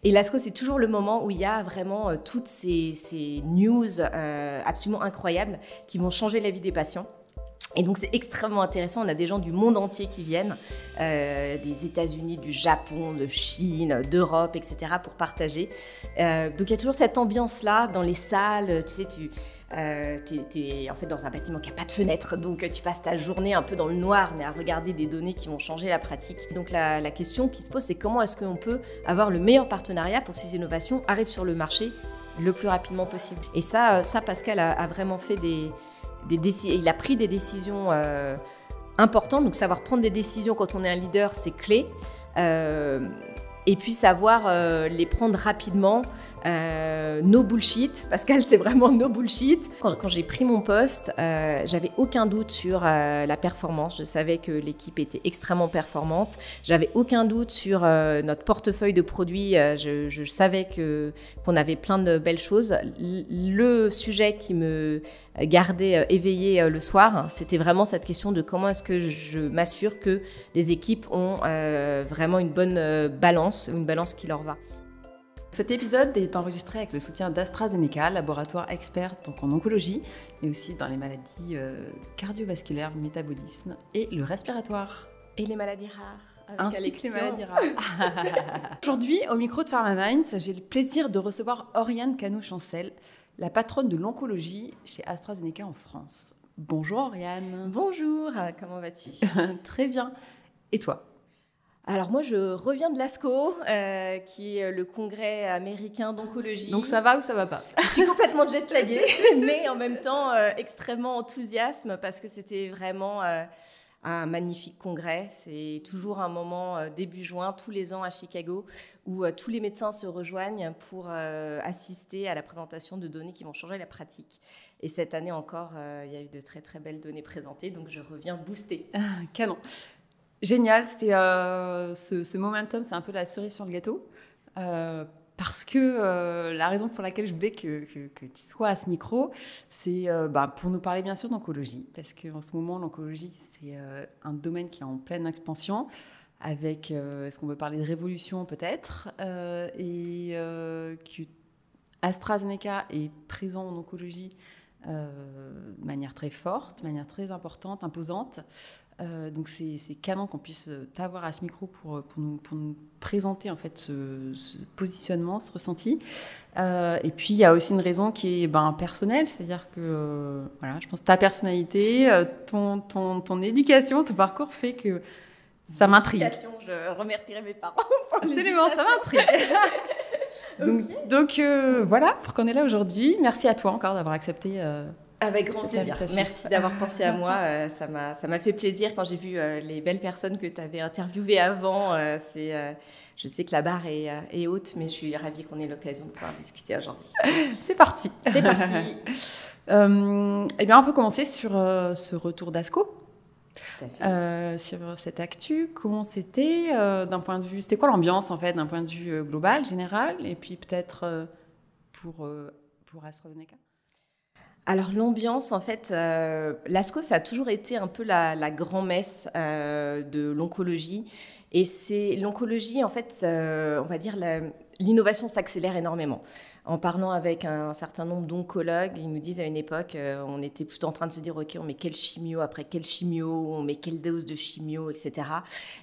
Et l'ASCO, c'est toujours le moment où il y a vraiment toutes ces news absolument incroyables qui vont changer la vie des patients. Et donc c'est extrêmement intéressant, on a des gens du monde entier qui viennent, des États-Unis, du Japon, de Chine, d'Europe, etc. pour partager. Donc il y a toujours cette ambiance-là dans les salles, tu sais, t'es en fait dans un bâtiment qui n'a pas de fenêtre, donc tu passes ta journée un peu dans le noir, mais à regarder des données qui vont changer la pratique. Donc la question qui se pose, c'est comment est-ce qu'on peut avoir le meilleur partenariat pour que ces innovations arrivent sur le marché le plus rapidement possible. Et ça Pascal a vraiment fait il a pris des décisions importantes, donc savoir prendre des décisions quand on est un leader, c'est clé. Et puis savoir les prendre rapidement, no bullshit. Pascal, c'est vraiment no bullshit. Quand j'ai pris mon poste, j'avais aucun doute sur la performance. Je savais que l'équipe était extrêmement performante. J'avais aucun doute sur notre portefeuille de produits. Je savais qu'on avait plein de belles choses. Le sujet qui me gardait éveillée le soir, c'était vraiment cette question de comment est-ce que je m'assure que les équipes ont vraiment une bonne balance, une balance qui leur va. Cet épisode est enregistré avec le soutien d'AstraZeneca, laboratoire expert donc en oncologie, mais aussi dans les maladies cardiovasculaires, le métabolisme et le respiratoire. Et les maladies rares. Ainsi que les maladies rares. Aujourd'hui, au micro de PharmaMinds, j'ai le plaisir de recevoir Oriane Cano-Chancel, la patronne de l'oncologie chez AstraZeneca en France. Bonjour Oriane. Bonjour, comment vas-tu? Très bien. Et toi? Alors moi, je reviens de l'ASCO, qui est le congrès américain d'oncologie. Donc ça va ou ça va pas? Je suis complètement jet-laguée, mais en même temps extrêmement enthousiaste parce que c'était vraiment un magnifique congrès. C'est toujours un moment début juin, tous les ans à Chicago, où tous les médecins se rejoignent pour assister à la présentation de données qui vont changer la pratique. Et cette année encore, il y a eu de très très belles données présentées, donc je reviens booster. Canon. Génial, c'est ce momentum, c'est un peu la cerise sur le gâteau, parce que la raison pour laquelle je voulais que tu sois à ce micro, c'est pour nous parler bien sûr d'oncologie, parce qu'en ce moment l'oncologie c'est un domaine qui est en pleine expansion, avec, est-ce qu'on veut parler de révolution peut-être, et que AstraZeneca est présent en oncologie de manière très forte, de manière très importante, imposante. Donc c'est canon qu'on puisse t'avoir à ce micro pour nous présenter en fait ce positionnement, ce ressenti. Et puis il y a aussi une raison qui est personnelle, c'est-à-dire que voilà, je pense que ta personnalité, ton éducation, ton parcours fait que ça m'intrigue. Je remercierai mes parents. Absolument, ça m'intrigue. Donc voilà, pour qu'on est là aujourd'hui. Merci à toi encore d'avoir accepté. Avec grand plaisir. Merci d'avoir pensé à moi. Ça m'a fait plaisir quand j'ai vu les belles personnes que tu avais interviewées avant. Je sais que la barre est haute, mais je suis ravie qu'on ait l'occasion de pouvoir discuter aujourd'hui. C'est parti. C'est parti. Eh bien, on peut commencer sur ce retour d'ASCO. Tout à fait. Sur cette actu, comment c'était d'un point de vue... C'était quoi l'ambiance, en fait, d'un point de vue global, général, et puis peut-être pour AstraZeneca? Alors l'ambiance, en fait, l'ASCO, ça a toujours été un peu la grand-messe de l'oncologie. Et c'est l'oncologie, en fait, on va dire, l'innovation s'accélère énormément. En parlant avec un certain nombre d'oncologues, ils nous disent à une époque, on était plutôt en train de se dire, OK, on met quelle chimio après quelle chimio, on met quelle dose de chimio, etc.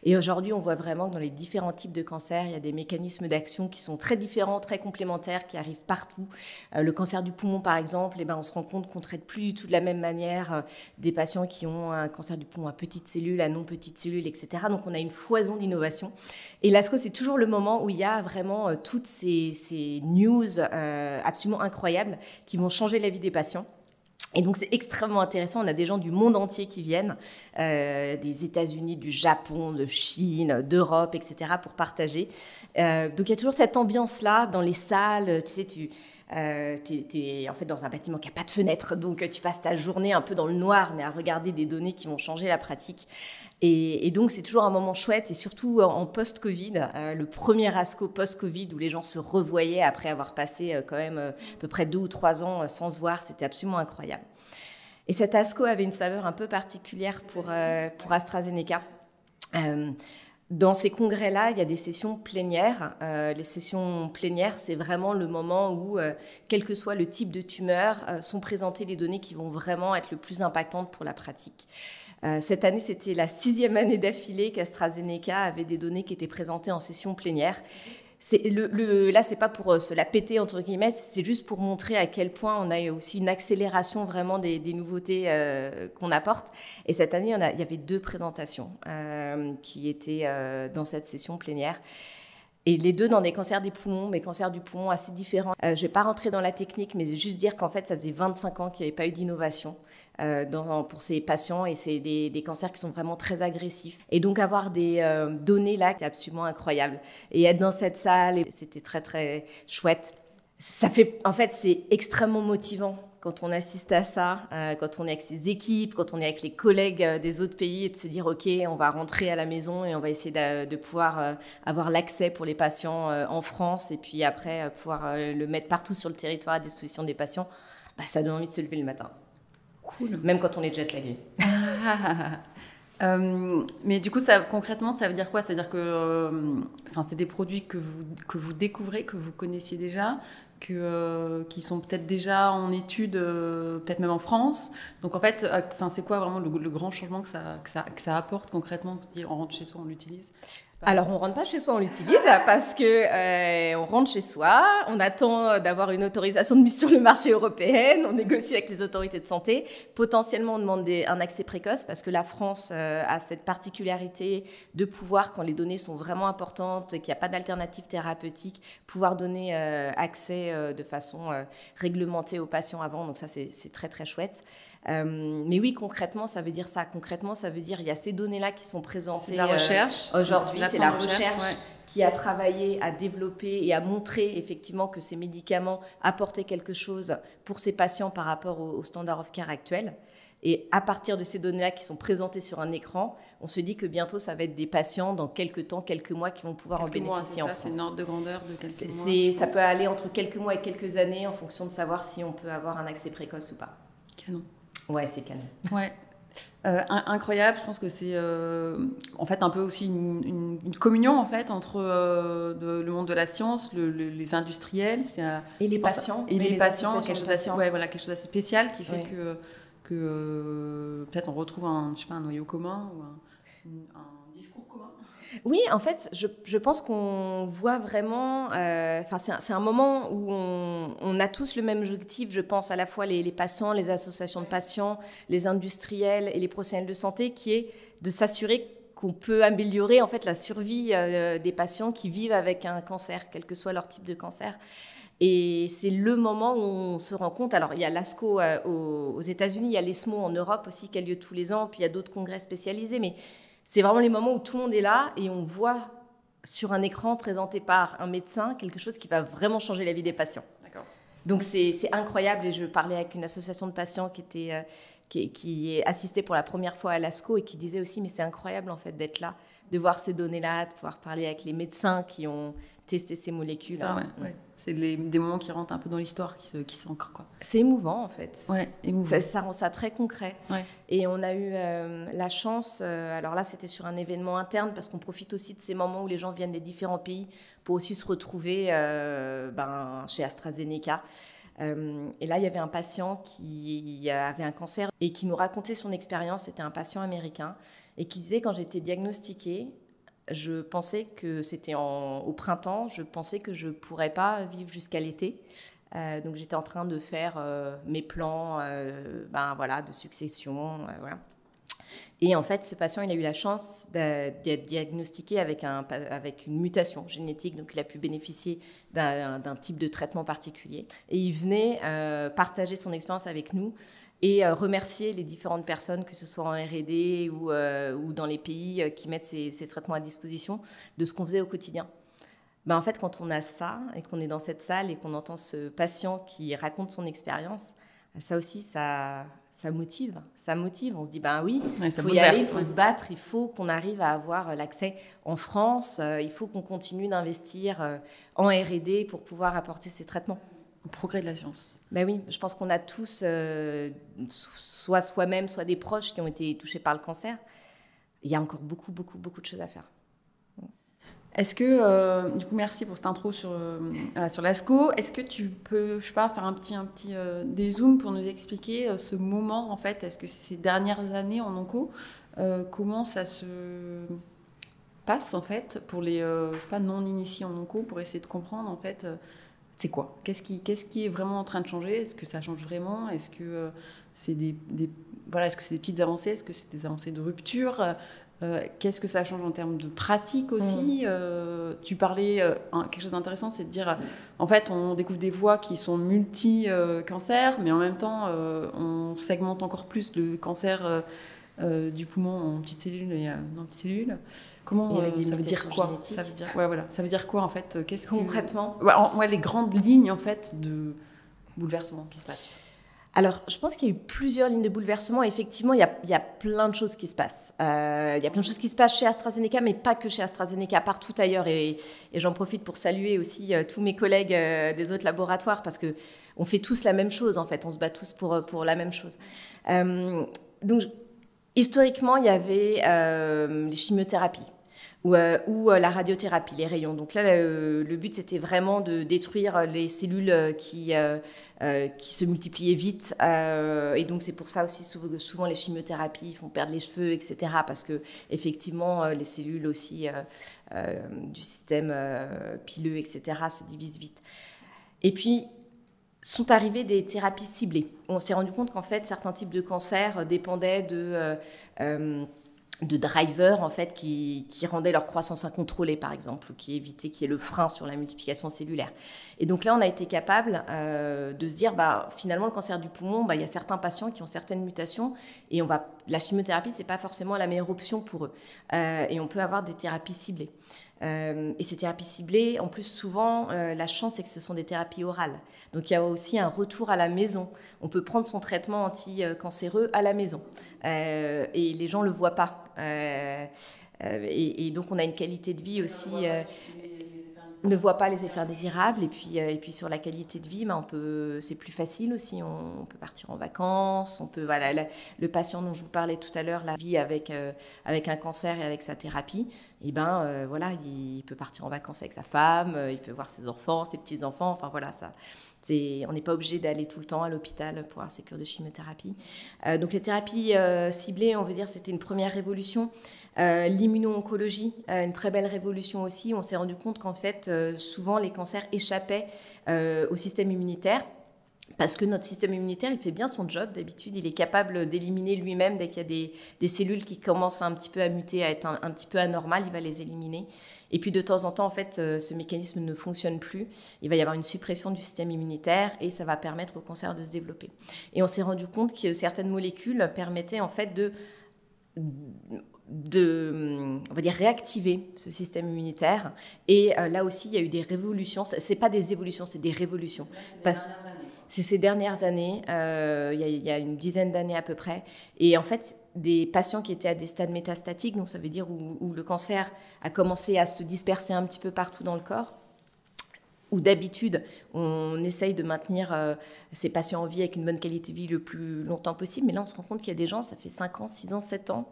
Et aujourd'hui, on voit vraiment que dans les différents types de cancers, il y a des mécanismes d'action qui sont très différents, très complémentaires, qui arrivent partout. Le cancer du poumon, par exemple, on se rend compte qu'on ne traite plus du tout de la même manière des patients qui ont un cancer du poumon à petite cellule, à non petite cellule, etc. Donc, on a une foison d'innovation. Et l'ASCO, c'est toujours le moment où il y a vraiment toutes ces news absolument incroyables qui vont changer la vie des patients. Et donc, c'est extrêmement intéressant. On a des gens du monde entier qui viennent, des États-Unis, du Japon, de Chine, d'Europe, etc., pour partager. Donc, il y a toujours cette ambiance-là dans les salles. Tu sais, t'es en fait dans un bâtiment qui n'a pas de fenêtre, donc tu passes ta journée un peu dans le noir, mais à regarder des données qui vont changer la pratique. Et donc, c'est toujours un moment chouette, et surtout en post-Covid, le premier ASCO post-Covid où les gens se revoyaient après avoir passé quand même à peu près 2 ou 3 ans sans se voir, c'était absolument incroyable. Et cet ASCO avait une saveur un peu particulière pour AstraZeneca. Dans ces congrès-là, il y a des sessions plénières. Les sessions plénières, c'est vraiment le moment où, quel que soit le type de tumeur, sont présentées les données qui vont vraiment être le plus impactantes pour la pratique. Cette année, c'était la 6e année d'affilée qu'AstraZeneca avait des données qui étaient présentées en session plénière. Là, c'est pas pour se la péter, entre guillemets, c'est juste pour montrer à quel point on a aussi une accélération vraiment des nouveautés qu'on apporte. Et cette année, il y avait 2 présentations qui étaient dans cette session plénière. Et les 2 dans des cancers des poumons, mais cancers du poumon assez différents. Je ne vais pas rentrer dans la technique, mais juste dire qu'en fait, ça faisait 25 ans qu'il n'y avait pas eu d'innovation pour ces patients, et c'est des cancers qui sont vraiment très agressifs. Et donc avoir des données là, c'est absolument incroyable. Et être dans cette salle, c'était très très chouette. En fait, c'est extrêmement motivant quand on assiste à ça, quand on est avec ses équipes, quand on est avec les collègues des autres pays, et de se dire, OK, on va rentrer à la maison et on va essayer de pouvoir avoir l'accès pour les patients en France, et puis après pouvoir le mettre partout sur le territoire à disposition des patients. Ça donne envie de se lever le matin. Cool. Même quand on est jet-lagué. Mais du coup, concrètement, ça veut dire quoi? C'est-à-dire que c'est des produits que vous découvrez, que vous connaissiez déjà, qui sont peut-être déjà en étude, peut-être même en France. Donc en fait, c'est quoi vraiment le grand changement que ça apporte concrètement? On rentre chez soi, on l'utilise? Alors, on rentre pas chez soi, on l'utilise parce que on rentre chez soi, on attend d'avoir une autorisation de mise sur le marché européenne, on négocie avec les autorités de santé. Potentiellement, on demande un accès précoce parce que la France a cette particularité de pouvoir, quand les données sont vraiment importantes et qu'il n'y a pas d'alternative thérapeutique, pouvoir donner accès de façon réglementée aux patients avant. Donc ça, c'est très, très chouette. Mais oui, concrètement, ça veut dire ça. Concrètement, ça veut dire il y a ces données-là qui sont présentées. C'est la recherche. Aujourd'hui, c'est la recherche qui a travaillé, à développer et à montrer effectivement que ces médicaments apportaient quelque chose pour ces patients par rapport au standard of care actuel. Et à partir de ces données-là qui sont présentées sur un écran, on se dit que bientôt, ça va être des patients dans quelques temps, quelques mois qui vont pouvoir en bénéficier en France. C'est une ordre de grandeur de quelques mois. Ça peut aller entre quelques mois et quelques années en fonction de savoir si on peut avoir un accès précoce ou pas. Canon. Ouais, c'est canon. Ouais. Incroyable, je pense que c'est en fait un peu aussi une communion en fait entre le monde de la science, les industriels, et les patients, quelque chose d'assez spécial qui fait que peut-être on retrouve un noyau commun ou un discours commun. Oui, en fait, je pense qu'on voit vraiment... c'est un moment où on a tous le même objectif, je pense, à la fois les patients, les associations de patients, les industriels et les professionnels de santé, qui est de s'assurer qu'on peut améliorer en fait la survie des patients qui vivent avec un cancer, quel que soit leur type de cancer. Et c'est le moment où on se rend compte. Alors, il y a l'ASCO aux États-Unis, il y a l'ESMO en Europe aussi qui a lieu tous les ans, puis il y a d'autres congrès spécialisés, mais c'est vraiment les moments où tout le monde est là et on voit sur un écran présenté par un médecin quelque chose qui va vraiment changer la vie des patients. D'accord. Donc c'est incroyable, et je parlais avec une association de patients qui est assistée pour la première fois à l'ASCO et qui disait aussi, mais c'est incroyable en fait d'être là, de voir ces données-là, de pouvoir parler avec les médecins qui ont testé ces molécules. Ouais. C'est des moments qui rentrent un peu dans l'histoire, qui s'ancrent, quoi. C'est émouvant, en fait. Ouais, émouvant. Ça rend ça très concret. Ouais. Et on a eu la chance, alors là, c'était sur un événement interne, parce qu'on profite aussi de ces moments où les gens viennent des différents pays pour aussi se retrouver chez AstraZeneca. Et là, il y avait un patient qui avait un cancer et qui nous racontait son expérience. C'était un patient américain et qui disait, quand j'étais diagnostiquée, je pensais que c'était au printemps, je pensais que je ne pourrais pas vivre jusqu'à l'été. Donc j'étais en train de faire mes plans de succession. Voilà. Et en fait, ce patient, il a eu la chance d'être diagnostiqué avec une mutation génétique, donc il a pu bénéficier d'un type de traitement particulier. Et il venait partager son expérience avec nous et remercier les différentes personnes, que ce soit en R&D ou dans les pays qui mettent ces traitements à disposition, de ce qu'on faisait au quotidien. En fait, quand on a ça et qu'on est dans cette salle et qu'on entend ce patient qui raconte son expérience, ça aussi, ça motive. Ça motive. On se dit, oui, il faut y aller, il faut se battre, il faut qu'on arrive à avoir l'accès en France, il faut qu'on continue d'investir en R&D pour pouvoir apporter ces traitements. Au progrès de la science. Oui, je pense qu'on a tous, soit soi-même, soit des proches qui ont été touchés par le cancer. Il y a encore beaucoup, beaucoup, beaucoup de choses à faire. Est-ce que, du coup, merci pour cette intro sur l'ASCO. Est-ce que tu peux, je sais pas, faire un petit dézoom pour nous expliquer ce moment, en fait? Est-ce que ces dernières années en onco, comment ça se passe, en fait, pour les je sais pas, non-initiés en onco, pour essayer de comprendre, en fait, c'est quoi? Qu'est-ce qui est vraiment en train de changer? Est-ce que ça change vraiment? Est-ce que c'est voilà, est-ce que c'est des petites avancées? Est-ce que c'est des avancées de rupture? Qu'est-ce que ça change en termes de pratique aussi? Tu parlais, quelque chose d'intéressant, c'est de dire, en fait, on découvre des voies qui sont multi-cancers, mais en même temps, on segmente encore plus le cancer du poumon en petites cellules et non petites cellules. Comment Et avec des ça veut dire quoi? génétiques. Ça veut dire, ouais, voilà. Ça veut dire quoi, en fait? Concrètement? Ouais, les grandes lignes, en fait, de bouleversement qui se passent. Alors, je pense qu'il y a eu plusieurs lignes de bouleversement. Effectivement, il y a plein de choses qui se passent. Il y a plein de choses qui se passent chez AstraZeneca, mais pas que chez AstraZeneca, partout ailleurs. Et j'en profite pour saluer aussi tous mes collègues des autres laboratoires, parce qu'on fait tous la même chose, en fait. On se bat tous pour la même chose. Donc, historiquement, il y avait les chimiothérapies. Ou la radiothérapie, les rayons. Donc là, le but, c'était vraiment de détruire les cellules qui se multipliaient vite. Et donc, c'est pour ça aussi, souvent, les chimiothérapies font perdre les cheveux, etc. Parce que, effectivement, les cellules aussi du système pileux, etc., se divisent vite. Et puis, sont arrivées des thérapies ciblées. On s'est rendu compte qu'en fait, certains types de cancers dépendaient de drivers en fait qui rendaient leur croissance incontrôlée par exemple, ou qui évitaient qu'il y ait le frein sur la multiplication cellulaire. Et donc là on a été capable de se dire finalement le cancer du poumon, il y a certains patients qui ont certaines mutations et la chimiothérapie c'est pas forcément la meilleure option pour eux et on peut avoir des thérapies ciblées. Et ces thérapies ciblées, en plus souvent, la chance c'est que ce sont des thérapies orales. Donc il y a aussi un retour à la maison. On peut prendre son traitement anti-cancéreux à la maison. Et les gens ne le voient pas. Et donc on a une qualité de vie aussi... ne voit pas les effets indésirables et puis sur la qualité de vie c'est plus facile aussi, on peut partir en vacances, le patient dont je vous parlais tout à l'heure la vie avec un cancer et avec sa thérapie, il peut partir en vacances avec sa femme, il peut voir ses enfants, ses petits-enfants, enfin voilà, on n'est pas obligé d'aller tout le temps à l'hôpital pour avoir ses cures de chimiothérapie. Donc les thérapies ciblées, on veut dire, c'était une première révolution. L'immuno-oncologie, une très belle révolution aussi. On s'est rendu compte qu'en fait, souvent, les cancers échappaient au système immunitaire parce que notre système immunitaire, il fait bien son job. D'habitude, il est capable d'éliminer lui-même dès qu'il y a des cellules qui commencent un petit peu à muter, à être un petit peu anormales, il va les éliminer. Et puis, de temps en temps, en fait, ce mécanisme ne fonctionne plus. Il va y avoir une suppression du système immunitaire et ça va permettre au cancer de se développer. Et on s'est rendu compte que certaines molécules permettaient, en fait, on va dire, réactiver ce système immunitaire. Et là aussi, il y a eu des révolutions. C'est pas des évolutions, c'est des révolutions. C'est ces dernières années, il y a une dizaine d'années à peu près. Et en fait, des patients qui étaient à des stades métastatiques, donc ça veut dire où le cancer a commencé à se disperser un petit peu partout dans le corps, où d'habitude, on essaye de maintenir ces patients en vie avec une bonne qualité de vie le plus longtemps possible. Mais là, on se rend compte qu'il y a des gens, ça fait 5 ans, 6 ans, 7 ans,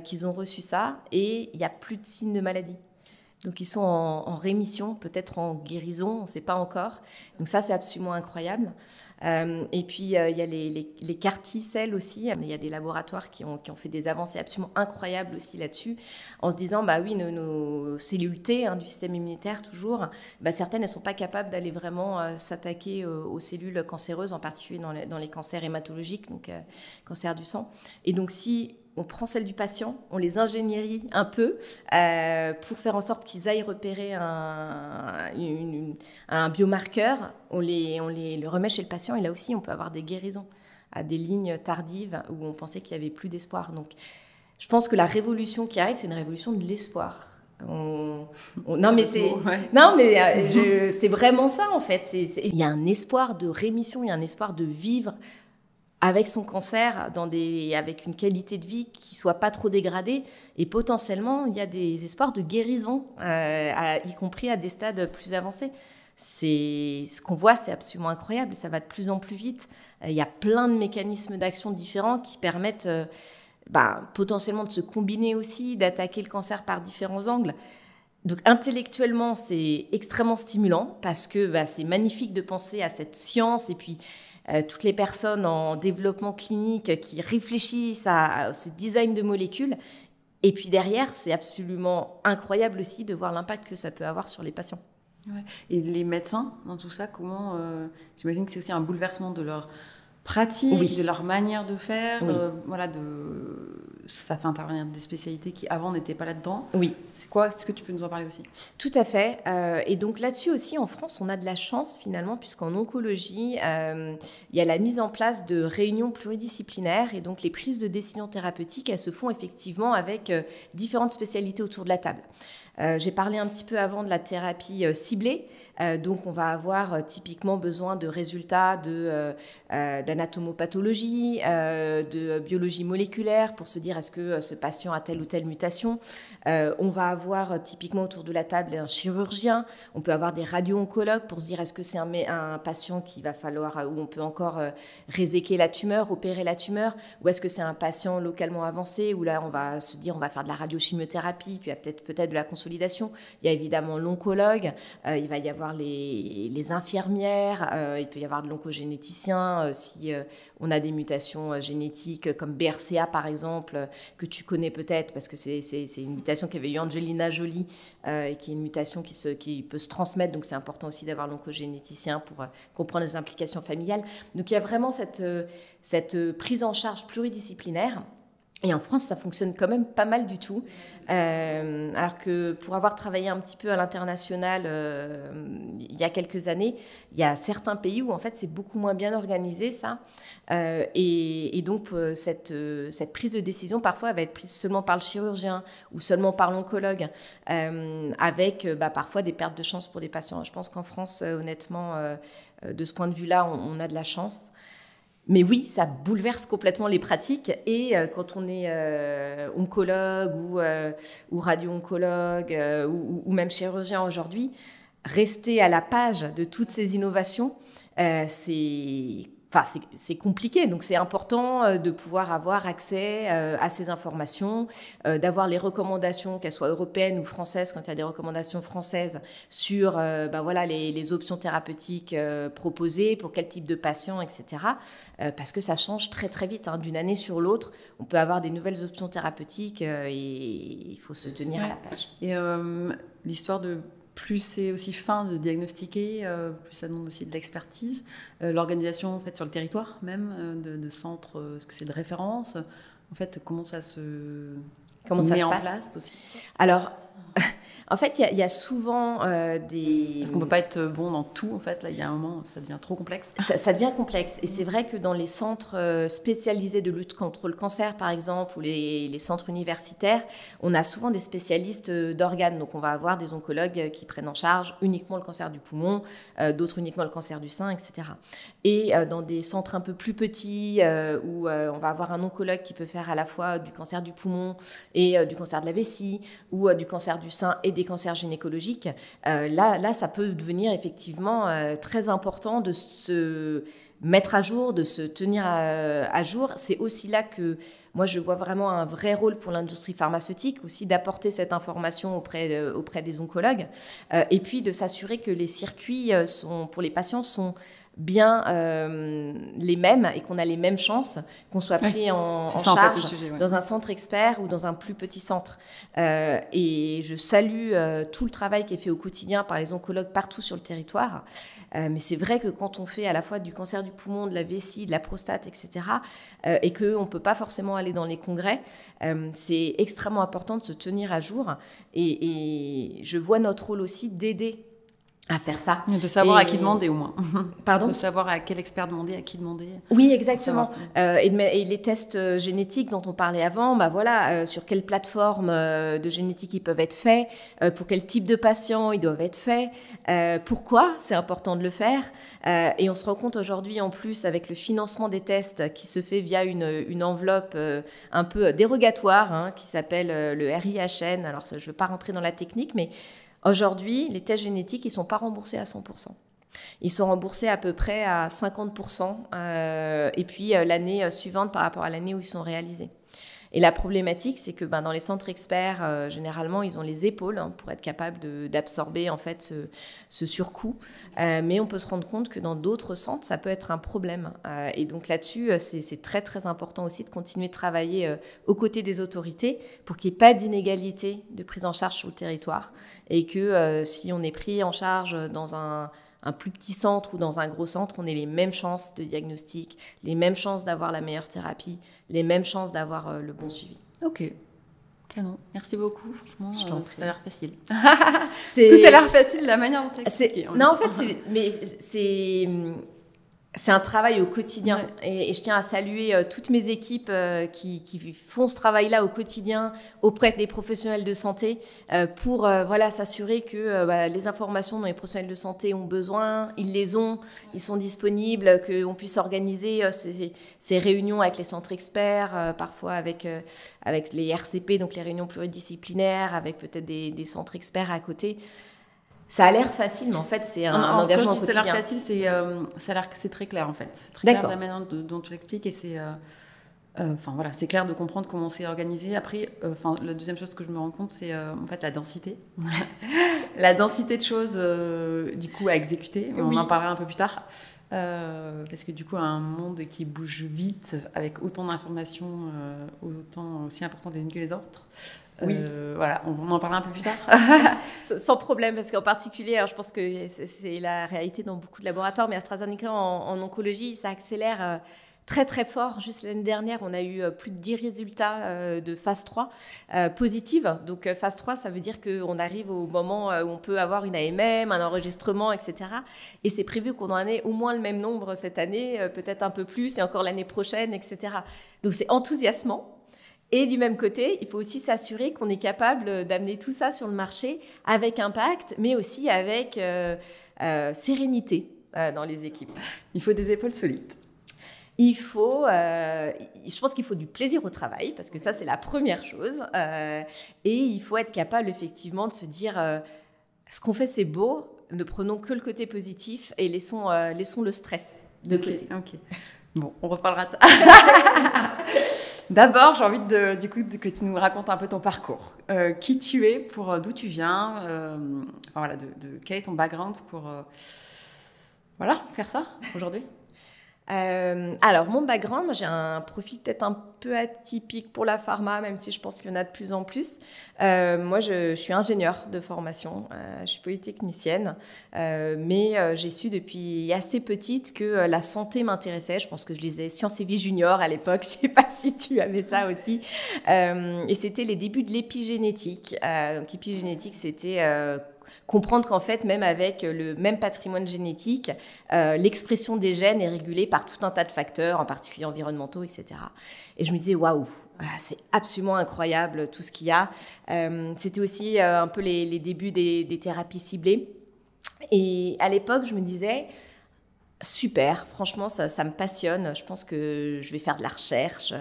qu'ils ont reçu ça et il n'y a plus de signes de maladie. Donc, ils sont en rémission, peut-être en guérison, on ne sait pas encore. Donc ça, c'est absolument incroyable. Et puis, il y a les CAR T-cells aussi. Il y a des laboratoires qui ont fait des avancées absolument incroyables aussi là-dessus, en se disant, oui, nos cellules T du système immunitaire, toujours, certaines, elles ne sont pas capables d'aller vraiment s'attaquer aux cellules cancéreuses, en particulier dans les cancers hématologiques, donc cancer du sang. Et donc, si on prend celles du patient, on les ingénierie un peu pour faire en sorte qu'ils aillent repérer un biomarqueur, on le remet chez le patient et là aussi on peut avoir des guérisons à des lignes tardives où on pensait qu'il n'y avait plus d'espoir. Donc je pense que la révolution qui arrive, c'est une révolution de l'espoir. C'est vraiment ça en fait. Il y a un espoir de rémission, il y a un espoir de vivre avec son cancer, avec une qualité de vie qui ne soit pas trop dégradée. Et potentiellement, il y a des espoirs de guérison, y compris à des stades plus avancés. Ce qu'on voit, c'est absolument incroyable. Ça va de plus en plus vite. Il y a plein de mécanismes d'action différents qui permettent potentiellement de se combiner aussi, d'attaquer le cancer par différents angles. Donc intellectuellement, c'est extrêmement stimulant parce que c'est magnifique de penser à cette science et puis toutes les personnes en développement clinique qui réfléchissent à ce design de molécules. Et puis derrière, c'est absolument incroyable aussi de voir l'impact que ça peut avoir sur les patients. Ouais. Et les médecins, dans tout ça, comment j'imagine que c'est aussi un bouleversement de leur pratique, oui, de leur manière de faire. Oui. Voilà, ça fait intervenir des spécialités qui avant n'étaient pas là-dedans. Oui. C'est quoi? Est-ce que tu peux nous en parler aussi? Tout à fait. Et donc là-dessus aussi, en France, on a de la chance finalement, puisqu'en oncologie, il y a la mise en place de réunions pluridisciplinaires. Et donc les prises de décision thérapeutiques, elles se font effectivement avec différentes spécialités autour de la table. J'ai parlé un petit peu avant de la thérapie ciblée. Donc, on va avoir typiquement besoin de résultats d'anatomopathologie, de biologie moléculaire pour se dire est-ce que ce patient a telle ou telle mutation. On va avoir typiquement autour de la table un chirurgien. On peut avoir des radio-oncologues pour se dire est-ce que c'est un patient qu'il va falloir, où on peut encore réséquer la tumeur, opérer la tumeur, ou est-ce que c'est un patient localement avancé où là, on va se dire on va faire de la radiochimiothérapie, puis il y a peut-être de la consolidation. Il y a évidemment l'oncologue, il va y avoir les infirmières, il peut y avoir de l'oncogénéticien si on a des mutations génétiques comme BRCA par exemple, que tu connais peut-être parce que c'est une mutation qu'avait eu Angelina Jolie et qui est une mutation qui peut se transmettre, donc c'est important aussi d'avoir l'oncogénéticien pour comprendre les implications familiales. Donc il y a vraiment cette prise en charge pluridisciplinaire. Et en France, ça fonctionne quand même pas mal du tout. Alors que pour avoir travaillé un petit peu à l'international il y a quelques années, il y a certains pays où en fait c'est beaucoup moins bien organisé ça. Et donc cette prise de décision parfois elle va être prise seulement par le chirurgien ou seulement par l'oncologue, avec parfois des pertes de chance pour les patients. Je pense qu'en France, honnêtement, de ce point de vue-là, on a de la chance. Mais oui, ça bouleverse complètement les pratiques et quand on est oncologue ou radio-oncologue ou même chirurgien aujourd'hui, rester à la page de toutes ces innovations, c'est compliqué. Donc c'est important de pouvoir avoir accès à ces informations, d'avoir les recommandations, qu'elles soient européennes ou françaises, quand il y a des recommandations françaises sur les options thérapeutiques proposées, pour quel type de patient, etc. Parce que ça change très très vite. D'une année sur l'autre, on peut avoir des nouvelles options thérapeutiques et il faut se tenir à la page. Et l'histoire de... Plus c'est aussi fin de diagnostiquer, plus ça demande aussi de l'expertise. L'organisation en fait, sur le territoire même de centres, est-ce que c'est de référence? En fait, comment ça se met en place aussi? Alors, en fait, il y a souvent des... Parce qu'on ne peut pas être bon dans tout, en fait. Là, il y a un moment, ça devient trop complexe. Ça devient complexe. Et c'est vrai que dans les centres spécialisés de lutte contre le cancer, par exemple, ou les centres universitaires, on a souvent des spécialistes d'organes. Donc, on va avoir des oncologues qui prennent en charge uniquement le cancer du poumon, d'autres uniquement le cancer du sein, etc. Et dans des centres un peu plus petits, où on va avoir un oncologue qui peut faire à la fois du cancer du poumon et du cancer de la vessie, ou du cancer du sein et des cancers gynécologiques, là, ça peut devenir effectivement très important de se mettre à jour, de se tenir à jour. C'est aussi là que moi, je vois vraiment un vrai rôle pour l'industrie pharmaceutique, aussi d'apporter cette information auprès des oncologues, et puis de s'assurer que les circuits pour les patients sont bien les mêmes et qu'on a les mêmes chances, qu'on soit pris en charge en fait, sujet, dans un centre expert ou dans un plus petit centre. Et je salue tout le travail qui est fait au quotidien par les oncologues partout sur le territoire. Mais c'est vrai que quand on fait à la fois du cancer du poumon, de la vessie, de la prostate, etc., et qu'on ne peut pas forcément aller dans les congrès, c'est extrêmement important de se tenir à jour. Et je vois notre rôle aussi d'aider à faire ça. De savoir à qui demander au moins. Pardon ? De savoir à quel expert demander, à qui demander. Oui, exactement. Et les tests génétiques dont on parlait avant, sur quelle plateforme de génétique ils peuvent être faits, pour quel type de patients ils doivent être faits, pourquoi c'est important de le faire. Et on se rend compte aujourd'hui en plus avec le financement des tests qui se fait via une enveloppe un peu dérogatoire qui s'appelle le RIHN. Alors je ne veux pas rentrer dans la technique, mais aujourd'hui, les tests génétiques, ils ne sont pas remboursés à 100%. Ils sont remboursés à peu près à 50%, et puis l'année suivante par rapport à l'année où ils sont réalisés. Et la problématique, c'est que dans les centres experts, généralement, ils ont les épaules pour être capables d'absorber en fait ce surcoût. Mais on peut se rendre compte que dans d'autres centres, ça peut être un problème. Et donc là-dessus, c'est très très important aussi de continuer de travailler aux côtés des autorités pour qu'il n'y ait pas d'inégalité de prise en charge sur le territoire et que si on est pris en charge dans un plus petit centre ou dans un gros centre, on ait les mêmes chances de diagnostic, les mêmes chances d'avoir la meilleure thérapie, les mêmes chances d'avoir le bon suivi. Ok, canon. Merci beaucoup, franchement, ça a l'air facile. Tout a l'air facile, la manière dont tu expliques. Non, en fait, c'est un travail au quotidien. Ouais. Et je tiens à saluer toutes mes équipes qui font ce travail-là au quotidien auprès des professionnels de santé pour s'assurer que les informations dont les professionnels de santé ont besoin, ils les ont, ils sont disponibles, qu'on puisse organiser ces réunions avec les centres experts, parfois avec les RCP, donc les réunions pluridisciplinaires, avec peut-être des centres experts à côté. Ça a l'air facile, mais en fait, c'est un engagement quand je dis quotidien. Ça a l'air facile, ça a l'air que c'est très clair, en fait. C'est très clair la manière dont tu l'expliques, et c'est c'est clair de comprendre comment c'est organisé. Après, la deuxième chose que je me rends compte, c'est en fait la densité. La densité de choses, du coup, à exécuter. On en parlera un peu plus tard. Parce que du coup, un monde qui bouge vite, avec autant d'informations, autant aussi importantes les unes que les autres, on en parlera un peu plus tard. Sans problème, parce qu'en particulier, alors je pense que c'est la réalité dans beaucoup de laboratoires, mais AstraZeneca en oncologie, ça accélère très très fort. Juste l'année dernière, on a eu plus de 10 résultats de phase 3 positives. Donc phase 3, ça veut dire qu'on arrive au moment où on peut avoir une AMM, un enregistrement, etc. Et c'est prévu qu'on en ait au moins le même nombre cette année, peut-être un peu plus, et encore l'année prochaine, etc. Donc c'est enthousiasmant. Et du même côté, il faut aussi s'assurer qu'on est capable d'amener tout ça sur le marché avec impact, mais aussi avec sérénité dans les équipes. Il faut des épaules solides. Je pense qu'il faut du plaisir au travail, parce que ça, c'est la première chose. Et il faut être capable, effectivement, de se dire ce qu'on fait, c'est beau, ne prenons que le côté positif et laissons le stress de côté. Ok. Bon, on reparlera de ça. D'abord, j'ai envie que tu nous racontes un peu ton parcours. Qui tu es, d'où tu viens, quel est ton background pour faire ça aujourd'hui. Alors, mon background, moi, j'ai un profil peut-être un peu atypique pour la pharma, même si je pense qu'il y en a de plus en plus. Moi, je suis ingénieure de formation, je suis polytechnicienne, mais j'ai su depuis assez petite que la santé m'intéressait. Je pense que je lisais Sciences et Vie Junior à l'époque, je ne sais pas si tu avais ça aussi. Et c'était les débuts de l'épigénétique. Donc, l'épigénétique, c'était... comprendre qu'en fait, même avec le même patrimoine génétique, l'expression des gènes est régulée par tout un tas de facteurs, en particulier environnementaux, etc. Et je me disais, waouh, c'est absolument incroyable tout ce qu'il y a. C'était aussi un peu les débuts des thérapies ciblées. Et à l'époque, je me disais, super, franchement, ça me passionne. Je pense que je vais faire de la recherche,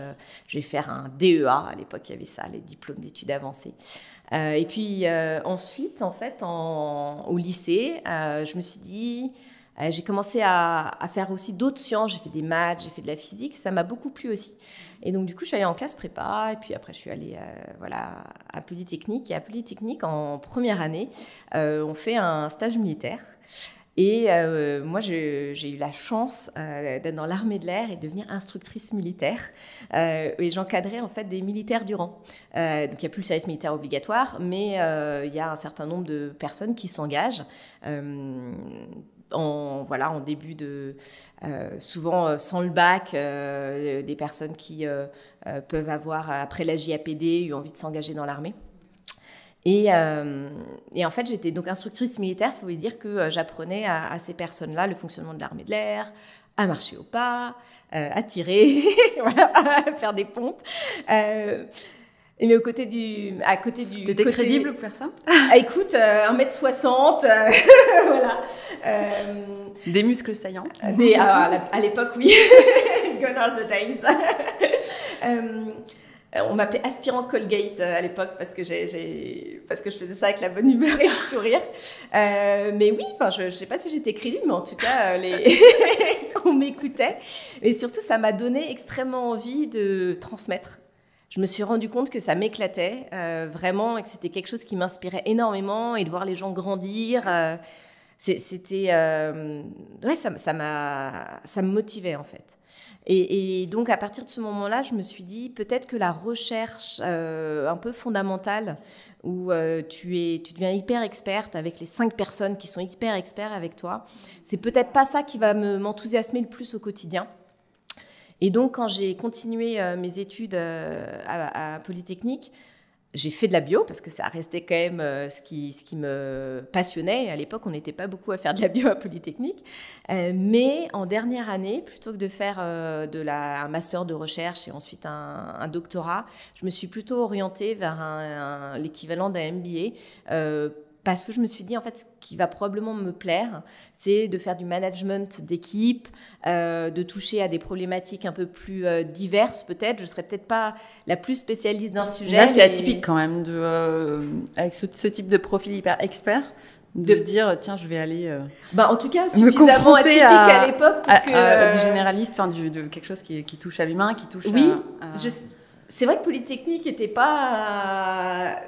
je vais faire un DEA. À l'époque, il y avait ça, les diplômes d'études avancées. Et puis ensuite, en fait, au lycée, je me suis dit, j'ai commencé à faire aussi d'autres sciences. J'ai fait des maths, j'ai fait de la physique. Ça m'a beaucoup plu aussi. Et donc, du coup, je suis allée en classe prépa. Et puis après, je suis allée à Polytechnique. Et à Polytechnique, en première année, on fait un stage militaire. Et moi, j'ai eu la chance d'être dans l'armée de l'air et de devenir instructrice militaire. Et j'encadrais en fait des militaires du rang. Donc, il n'y a plus le service militaire obligatoire, mais il y a un certain nombre de personnes qui s'engagent en début de... souvent sans le bac, des personnes qui peuvent avoir, après la JAPD, eu envie de s'engager dans l'armée. Et en fait, j'étais donc instructrice militaire, ça voulait dire que j'apprenais à ces personnes-là le fonctionnement de l'armée de l'air, à marcher au pas, à tirer, à faire des pompes. Mais à côté du... T'étais crédible pour faire ça ? Écoute, 1m60, voilà. Des muscles saillants. À l'époque, oui. Gone are the days. On m'appelait aspirant Colgate à l'époque parce que je faisais ça avec la bonne humeur et le sourire. Mais oui, je sais pas si j'étais crédible, mais en tout cas, on m'écoutait. Et surtout, ça m'a donné extrêmement envie de transmettre. je me suis rendu compte que ça m'éclatait vraiment et que c'était quelque chose qui m'inspirait énormément et de voir les gens grandir. C'était ouais, ça me motivait en fait. Et donc à partir de ce moment-là, je me suis dit peut-être que la recherche un peu fondamentale où tu deviens hyper experte avec les 5 personnes qui sont hyper experts avec toi, c'est peut-être pas ça qui va m'enthousiasmer le plus au quotidien. Et donc, quand j'ai continué mes études à Polytechnique, j'ai fait de la bio parce que ça restait quand même ce qui me passionnait. À l'époque, on n'était pas beaucoup à faire de la bio à Polytechnique. Mais en dernière année, plutôt que de faire un master de recherche et ensuite un doctorat, je me suis plutôt orientée vers l'équivalent d'un MBA parce que je me suis dit, en fait, ce qui va probablement me plaire, c'est de faire du management d'équipe, de toucher à des problématiques un peu plus diverses, peut-être. Je ne serais peut-être pas la plus spécialiste d'un sujet. Là, c'est atypique quand même, avec ce type de profil hyper expert, de se dire, tiens, je vais aller en tout cas, suffisamment atypique à l'époque pour que... du généraliste, de quelque chose qui touche à l'humain, qui touche oui, c'est vrai que Polytechnique n'était pas...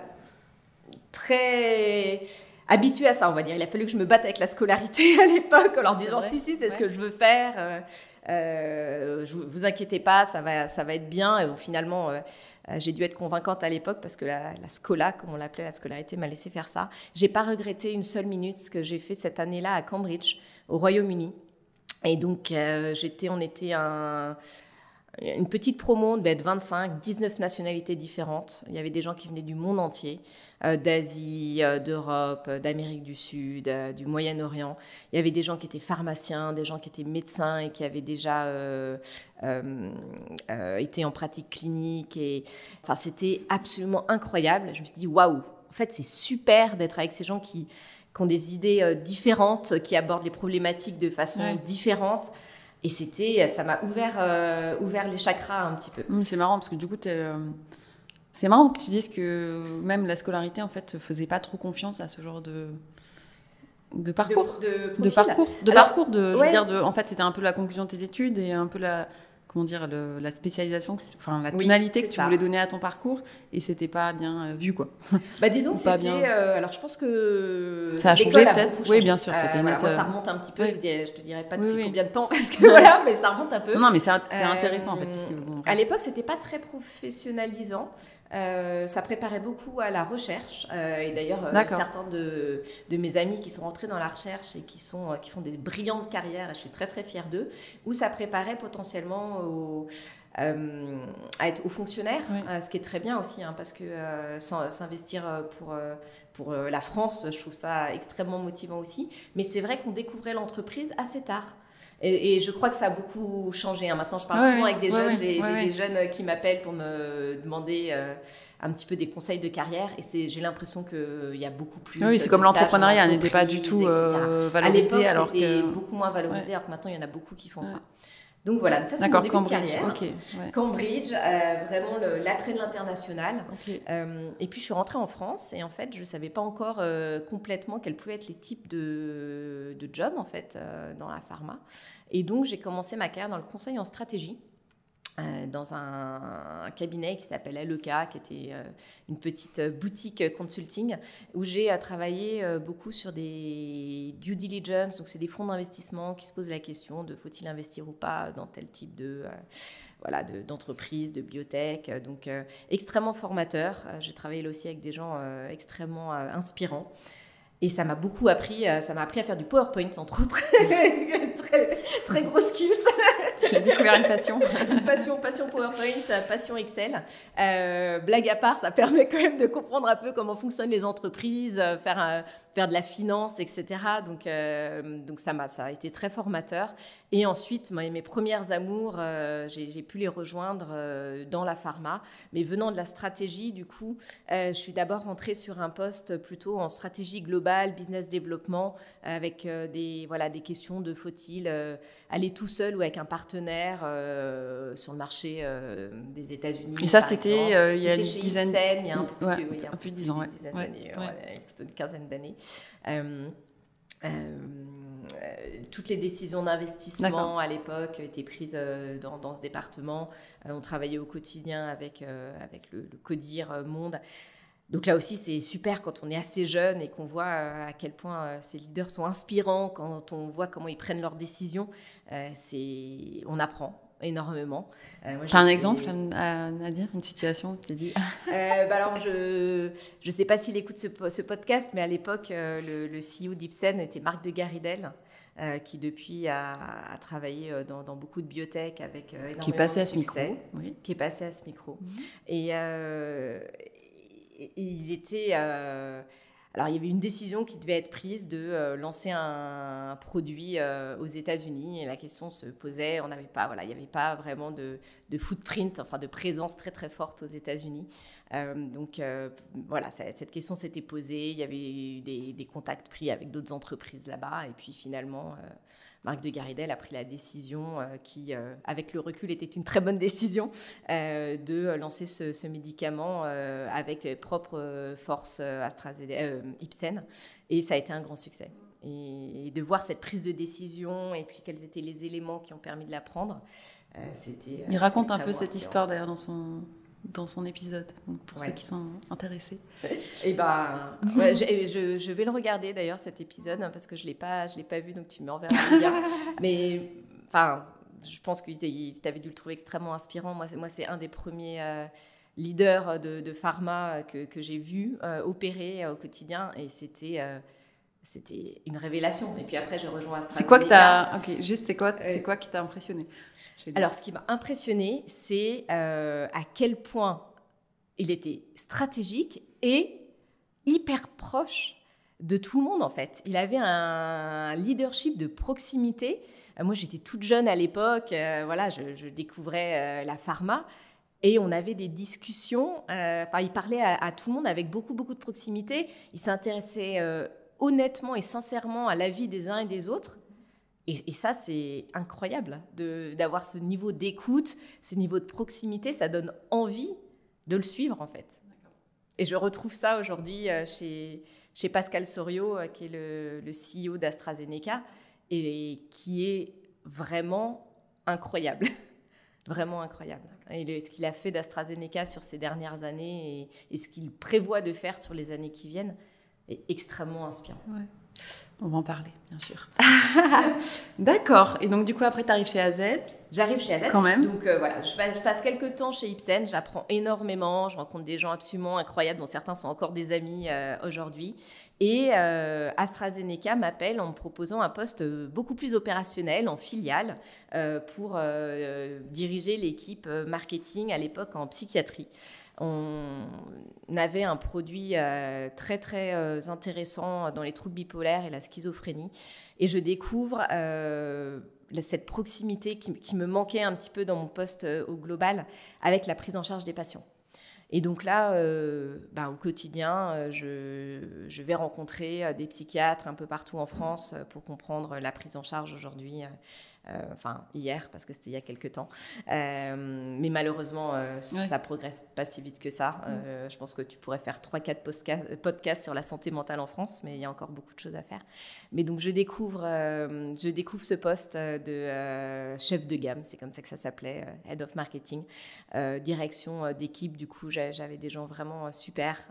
très habituée à ça, on va dire. Il a fallu que je me batte avec la scolarité à l'époque en leur disant si, c'est ce que je veux faire. Vous inquiétez pas, ça va être bien. Et donc, finalement, j'ai dû être convaincante à l'époque parce que la scola, comme on l'appelait, la scolarité, m'a laissé faire ça. J'ai pas regretté une seule minute ce que j'ai fait cette année-là à Cambridge, au Royaume-Uni. Et donc, on était une petite promo, on devait être 25, 19 nationalités différentes. Il y avait des gens qui venaient du monde entier, d'Asie, d'Europe, d'Amérique du Sud, du Moyen-Orient. Il y avait des gens qui étaient pharmaciens, des gens qui étaient médecins et qui avaient déjà été en pratique clinique. Enfin, c'était absolument incroyable. Je me suis dit, waouh, en fait, c'est super d'être avec ces gens qui ont des idées différentes, qui abordent les problématiques de façon différente. Et ça m'a ouvert les chakras un petit peu. C'est marrant parce que du coup, c'est marrant que tu dises que même la scolarité en fait faisait pas trop confiance à ce genre de parcours, de parcours. Je veux dire, en fait, c'était un peu la conclusion de tes études et un peu la spécialisation, la tonalité que tu voulais donner à ton parcours, et c'était pas bien vu, quoi. Disons que c'était... alors, je pense que... Ça a changé, peut-être. Oui, bien sûr. C'était moi, ça remonte un petit peu. Je te dirais pas depuis combien de temps, parce que mais ça remonte un peu. Non, mais c'est intéressant, en fait. Parce que, à l'époque, c'était pas très professionnalisant. Ça préparait beaucoup à la recherche. Et d'ailleurs, certains de mes amis qui sont rentrés dans la recherche et qui font des brillantes carrières, et je suis très très fière d'eux, où ça préparait potentiellement à être haut fonctionnaire, ce qui est très bien aussi, parce que s'investir pour la France, je trouve ça extrêmement motivant aussi. Mais c'est vrai qu'on découvrait l'entreprise assez tard. Et je crois que ça a beaucoup changé. Maintenant, je parle souvent avec des jeunes. J'ai des jeunes qui m'appellent pour me demander un petit peu des conseils de carrière. Et j'ai l'impression qu'il y a beaucoup plus. Oui, c'est comme l'entrepreneuriat n'était pas du tout valorisé. À l'époque, c'était beaucoup moins valorisé, alors que maintenant, il y en a beaucoup qui font ça. Donc voilà, ça c'est mon début de carrière. Cambridge, vraiment l'attrait de l'international. Et puis je suis rentrée en France et en fait je ne savais pas encore complètement quels pouvaient être les types de jobs en fait dans la pharma. Et donc j'ai commencé ma carrière dans le conseil en stratégie. Dans un cabinet qui s'appelle LEK, qui était une petite boutique consulting, où j'ai travaillé beaucoup sur des due diligence, donc c'est des fonds d'investissement qui se posent la question de faut-il investir ou pas dans tel type d'entreprise, de biotech, donc extrêmement formateur. J'ai travaillé là aussi avec des gens extrêmement inspirants. Et ça m'a beaucoup appris, à faire du PowerPoint, entre autres. très, très gros skills. Tu as découvert une passion. Passion PowerPoint, passion Excel. Blague à part, ça permet quand même de comprendre un peu comment fonctionnent les entreprises, faire de la finance, etc. Donc ça a été très formateur. Et ensuite, mes premières amours, j'ai pu les rejoindre dans la pharma. Mais venant de la stratégie, du coup, je suis d'abord rentrée sur un poste plutôt en stratégie globale, business développement, avec des questions de faut-il aller tout seul ou avec un partenaire sur le marché des États-Unis. Et ça, c'était il y a une dizaine d'années. Il y a un peu plus de 10 ans. Plutôt une quinzaine d'années. toutes les décisions d'investissement à l'époque étaient prises dans ce département. On travaillait au quotidien avec le CODIR Monde. Donc là aussi, c'est super quand on est assez jeune et qu'on voit à quel point ces leaders sont inspirants, quand on voit comment ils prennent leurs décisions. On apprend énormément. Tu as un exemple à dire, une situation tu t'es dit alors, je ne sais pas s'il écoute ce podcast, mais à l'époque, le CEO d'Ipsen était Marc de Garidel, qui depuis a travaillé dans beaucoup de biotech avec énormément qui est passé de à ce succès, micro. Oui. Qui est passé à ce micro. Et il était... alors, il y avait une décision qui devait être prise de lancer un produit aux États-Unis. Et la question se posait, il n'y avait pas vraiment de footprint, enfin de présence très très forte aux États-Unis. Donc, cette question s'était posée. Il y avait eu des contacts pris avec d'autres entreprises là-bas. Et puis finalement, Marc de Garidel a pris la décision qui, avec le recul, était une très bonne décision de lancer ce médicament avec les propres forces Ipsen. Et ça a été un grand succès. Et de voir cette prise de décision et puis quels étaient les éléments qui ont permis de la prendre, c'était... Il raconte un peu cette histoire d'ailleurs dans son épisode, donc pour ceux qui sont intéressés. Et je vais le regarder d'ailleurs cet épisode parce que je l'ai pas vu, donc tu m'enverras le lien. Mais enfin, je pense que tu avais dû le trouver extrêmement inspirant. Moi c'est un des premiers leaders de pharma que j'ai vu opérer au quotidien, et c'était une révélation. Et puis après, j'ai rejoint AstraZeneca. C'est quoi qui t'a impressionné? Alors, ce qui m'a impressionné, c'est à quel point il était stratégique et hyper proche de tout le monde, en fait. Il avait un leadership de proximité. Moi, j'étais toute jeune à l'époque. Je découvrais la pharma. Et on avait des discussions. Il parlait à tout le monde avec beaucoup, beaucoup de proximité. Il s'intéressait... honnêtement et sincèrement à la vie des uns et des autres. Et ça, c'est incroyable d'avoir ce niveau d'écoute, ce niveau de proximité. Ça donne envie de le suivre, en fait. D'accord. Et je retrouve ça aujourd'hui chez Pascal Soriot, qui est le CEO d'AstraZeneca, et qui est vraiment incroyable. Vraiment incroyable. Et ce qu'il a fait d'AstraZeneca sur ces dernières années et ce qu'il prévoit de faire sur les années qui viennent, est extrêmement inspirant. Ouais. On va en parler, bien sûr. D'accord. Et donc, du coup, après, tu arrives chez AZ. J'arrive chez AZ. Quand même. Donc, je passe quelques temps chez Ipsen. J'apprends énormément. Je rencontre des gens absolument incroyables, dont certains sont encore des amis aujourd'hui. Et AstraZeneca m'appelle en me proposant un poste beaucoup plus opérationnel, en filiale, pour diriger l'équipe marketing à l'époque en psychiatrie. On avait un produit très, très intéressant dans les troubles bipolaires et la schizophrénie. Et je découvre cette proximité qui me manquait un petit peu dans mon poste au global avec la prise en charge des patients. Et donc là, au quotidien, je vais rencontrer des psychiatres un peu partout en France pour comprendre la prise en charge aujourd'hui. Hier, parce que c'était il y a quelques temps. Mais malheureusement, ça progresse pas si vite que ça. Je pense que tu pourrais faire 3-4 podcasts sur la santé mentale en France, mais il y a encore beaucoup de choses à faire. Mais donc, je découvre ce poste de chef de gamme, c'est comme ça que ça s'appelait, Head of Marketing, direction d'équipe. Du coup, j'avais des gens vraiment super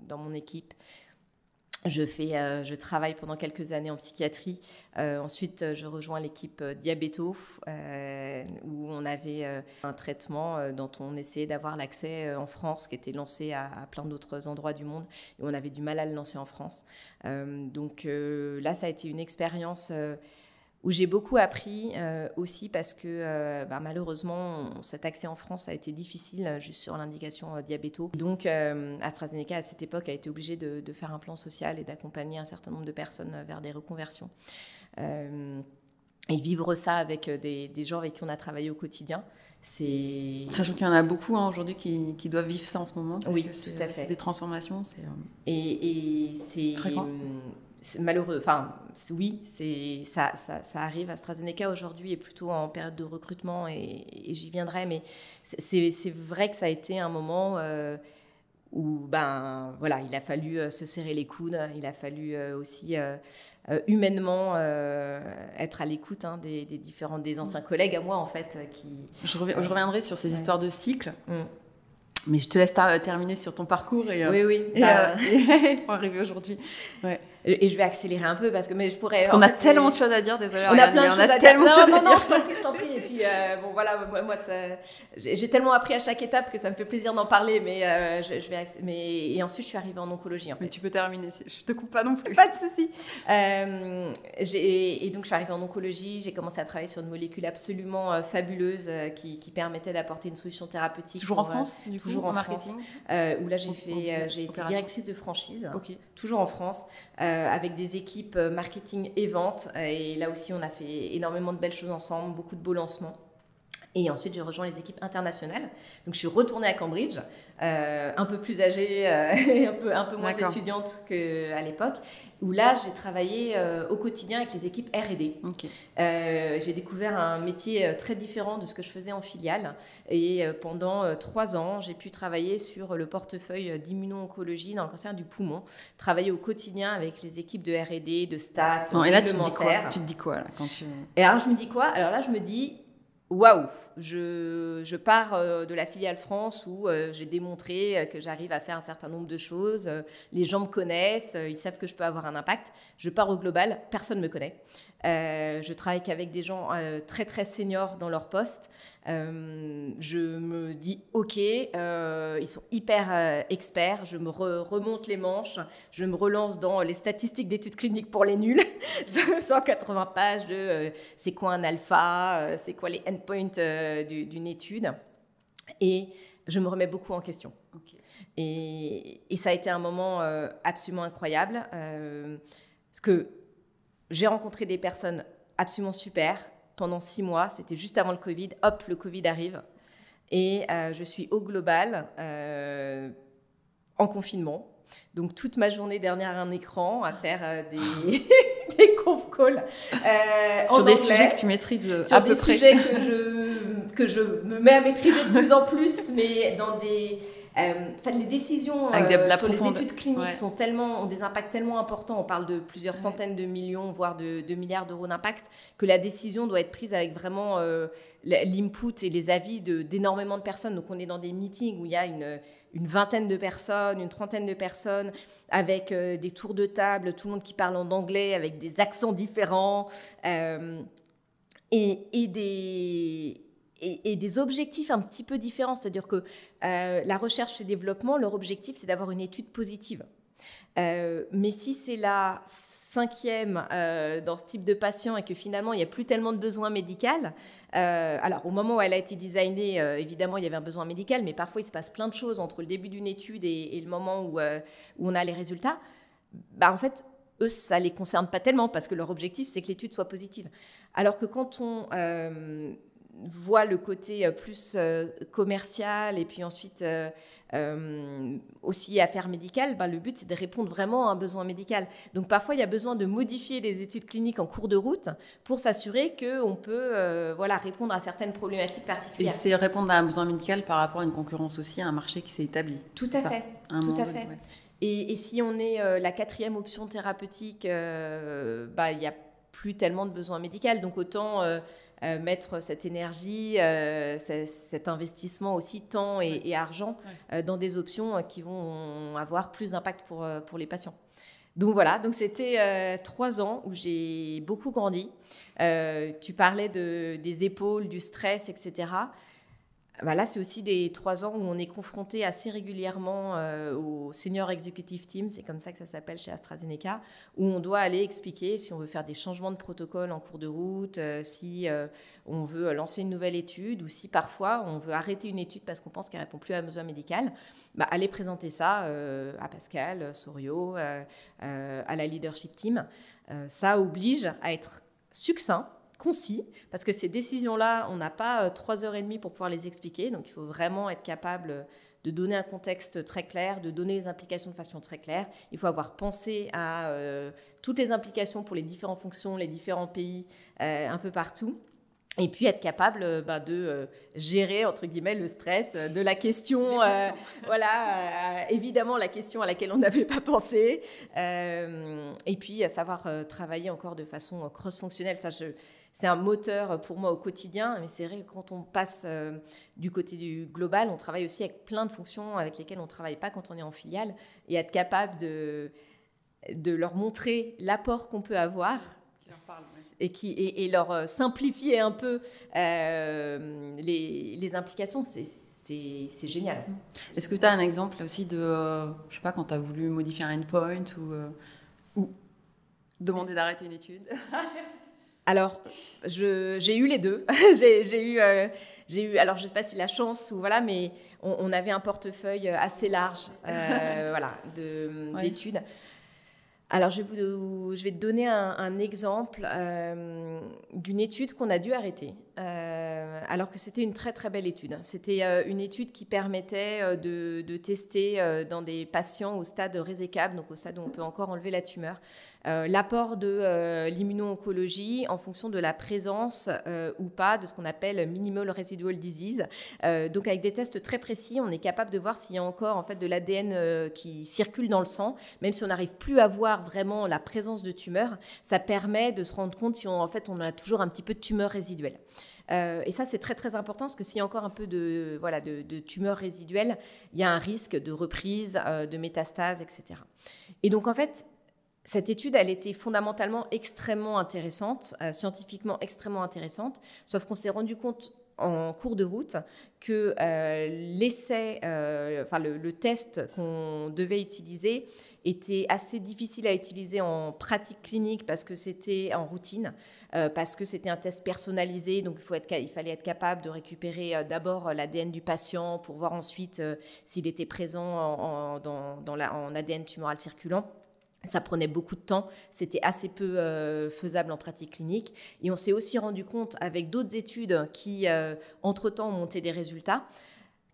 dans mon équipe. Je travaille pendant quelques années en psychiatrie. Ensuite, je rejoins l'équipe Diabéto, où on avait un traitement dont on essayait d'avoir l'accès en France, qui était lancé à plein d'autres endroits du monde, et on avait du mal à le lancer en France. Donc là, ça a été une expérience où j'ai beaucoup appris aussi parce que malheureusement, cet accès en France a été difficile juste sur l'indication diabéto. Donc AstraZeneca, à cette époque, a été obligé de faire un plan social et d'accompagner un certain nombre de personnes vers des reconversions. Et vivre ça avec des gens avec qui on a travaillé au quotidien, c'est... Sachant qu'il y en a beaucoup aujourd'hui qui doivent vivre ça en ce moment. Oui, tout à fait. C'est des transformations. Et c'est... fréquent. C'est malheureux. Enfin, oui, ça arrive. AstraZeneca aujourd'hui est plutôt en période de recrutement et j'y viendrai. Mais c'est vrai que ça a été un moment ben, voilà, il a fallu se serrer les coudes, il a fallu aussi humainement être à l'écoute des anciens collègues à moi, en fait. Je reviendrai sur ces histoires de cycle. Mais je te laisse terminer sur ton parcours oui. Pour arriver aujourd'hui. Ouais. Et je vais accélérer un peu parce qu'on a tellement de choses à dire, désolé. On a plein de choses à dire. Non, je t'en prie. Et puis, bon, voilà, moi j'ai tellement appris à chaque étape que ça me fait plaisir d'en parler, mais et ensuite, je suis arrivée en oncologie, en fait. Mais tu peux terminer, je te coupe pas non plus. Pas de souci. Et donc, je suis arrivée en oncologie, j'ai commencé à travailler sur une molécule absolument fabuleuse qui permettait d'apporter une solution thérapeutique. Toujours en France, du coup, toujours en marketing France, où là, j'ai été directrice de franchise, toujours en France. Avec des équipes marketing et vente. Et là aussi, on a fait énormément de belles choses ensemble, beaucoup de beaux lancements. Et ensuite, j'ai rejoint les équipes internationales. Donc, je suis retournée à Cambridge, un peu plus âgée et un peu moins étudiante qu'à l'époque, où là, j'ai travaillé au quotidien avec les équipes R&D. J'ai découvert un métier très différent de ce que je faisais en filiale. Et pendant 3 ans, j'ai pu travailler sur le portefeuille d'immuno-oncologie dans le cancer du poumon, travailler au quotidien avec les équipes de R&D, de stats, et là, tu te dis quoi là, quand tu... Et alors, je me dis quoi? Alors là, je me dis... Waouh, je pars de la filiale France où j'ai démontré que j'arrive à faire un certain nombre de choses. Les gens me connaissent, ils savent que je peux avoir un impact. Je pars au global, personne ne me connaît. Je travaille qu'avec des gens très très seniors dans leur poste. Je me dis ok, ils sont hyper experts, je me remonte les manches, je me relance dans les statistiques d'études cliniques pour les nuls, 180 pages de c'est quoi un alpha, c'est quoi les endpoints d'une étude, et je me remets beaucoup en question. Et ça a été un moment absolument incroyable, parce que j'ai rencontré des personnes absolument super. Pendant 6 mois, c'était juste avant le Covid. Hop, le Covid arrive. Et je suis au global, en confinement. Donc, toute ma journée derrière un écran à faire des conf calls. Sur des sujets que tu maîtrises à peu près. Sur des sujets que je me mets à maîtriser de plus en plus, mais dans des... les décisions sur les études cliniques ont des impacts tellement importants. On parle de plusieurs centaines de millions, voire de milliards d'euros d'impact, que la décision doit être prise avec vraiment l'input et les avis d'énormément de personnes. Donc, on est dans des meetings où il y a une vingtaine de personnes, une trentaine de personnes, avec des tours de table, tout le monde qui parle en anglais, avec des accents différents, et des objectifs un petit peu différents. C'est-à-dire que la recherche et développement, leur objectif, c'est d'avoir une étude positive. Mais si c'est la 5e dans ce type de patient et que finalement, il n'y a plus tellement de besoin médical, alors au moment où elle a été designée, évidemment, il y avait un besoin médical, mais parfois, il se passe plein de choses entre le début d'une étude et le moment où on a les résultats. En fait, eux, ça ne les concerne pas tellement parce que leur objectif, c'est que l'étude soit positive. Alors que quand on... voit le côté plus commercial et puis ensuite aussi affaires médicales, le but c'est de répondre vraiment à un besoin médical. Donc parfois il y a besoin de modifier les études cliniques en cours de route pour s'assurer qu'on peut répondre à certaines problématiques particulières. Et c'est répondre à un besoin médical par rapport à une concurrence aussi, à un marché qui s'est établi. Tout à fait. Ouais. Et si on est la 4e option thérapeutique, il n'y a plus tellement de besoin médical. Donc autant... mettre cette énergie, cet investissement aussi, temps et argent, dans des options qui vont avoir plus d'impact pour les patients. Donc voilà, donc c'était 3 ans où j'ai beaucoup grandi. Tu parlais des épaules, du stress, etc. Là, c'est aussi des 3 ans où on est confronté assez régulièrement au Senior Executive Team, c'est comme ça que ça s'appelle chez AstraZeneca, où on doit aller expliquer si on veut faire des changements de protocole en cours de route, si on veut lancer une nouvelle étude ou si parfois on veut arrêter une étude parce qu'on pense qu'elle ne répond plus à un besoin médical. Aller présenter ça à Pascal Soriot, à la leadership team. Ça oblige à être succinct, concis, parce que ces décisions-là, on n'a pas 3h30 pour pouvoir les expliquer, donc il faut vraiment être capable de donner un contexte très clair, de donner les implications de façon très claire. Il faut avoir pensé à toutes les implications pour les différentes fonctions, les différents pays, un peu partout. Et puis être capable de gérer, entre guillemets, le stress de la question. Évidemment, la question à laquelle on n'avait pas pensé. Et puis savoir travailler encore de façon cross-fonctionnelle. Ça, c'est un moteur pour moi au quotidien. Mais c'est vrai que quand on passe du côté du global, on travaille aussi avec plein de fonctions avec lesquelles on ne travaille pas quand on est en filiale. Et être capable de leur montrer l'apport qu'on peut avoir. Et leur simplifier un peu les implications, c'est génial. Est-ce que tu as un exemple aussi de, je sais pas, quand tu as voulu modifier un endpoint ou demander d'arrêter une étude? Alors, j'ai eu les deux. j'ai eu, alors je sais pas si la chance ou voilà, mais on avait un portefeuille assez large, d'études. Alors, je vais te donner un exemple d'une étude qu'on a dû arrêter, alors que c'était une très, très belle étude. C'était une étude qui permettait de tester dans des patients au stade résecable, donc au stade où on peut encore enlever la tumeur, l'apport de l'immuno-oncologie en fonction de la présence ou pas de ce qu'on appelle minimal residual disease. Donc, avec des tests très précis, on est capable de voir s'il y a encore en fait, de l'ADN qui circule dans le sang, même si on n'arrive plus à voir vraiment la présence de tumeurs, ça permet de se rendre compte si on a toujours un petit peu de tumeurs résiduelles. Et ça, c'est très, très important parce que s'il y a encore un peu de tumeurs résiduelles, il y a un risque de reprise, de métastase, etc. Et donc, en fait, cette étude, elle était fondamentalement extrêmement intéressante, scientifiquement extrêmement intéressante, sauf qu'on s'est rendu compte en cours de route que l'essai, le test qu'on devait utiliser était assez difficile à utiliser en pratique clinique parce que c'était en routine, parce que c'était un test personnalisé, donc il fallait être capable de récupérer d'abord l'ADN du patient pour voir ensuite s'il était présent en ADN tumoral circulant. Ça prenait beaucoup de temps, c'était assez peu faisable en pratique clinique. Et on s'est aussi rendu compte avec d'autres études qui, entre-temps, ont monté des résultats,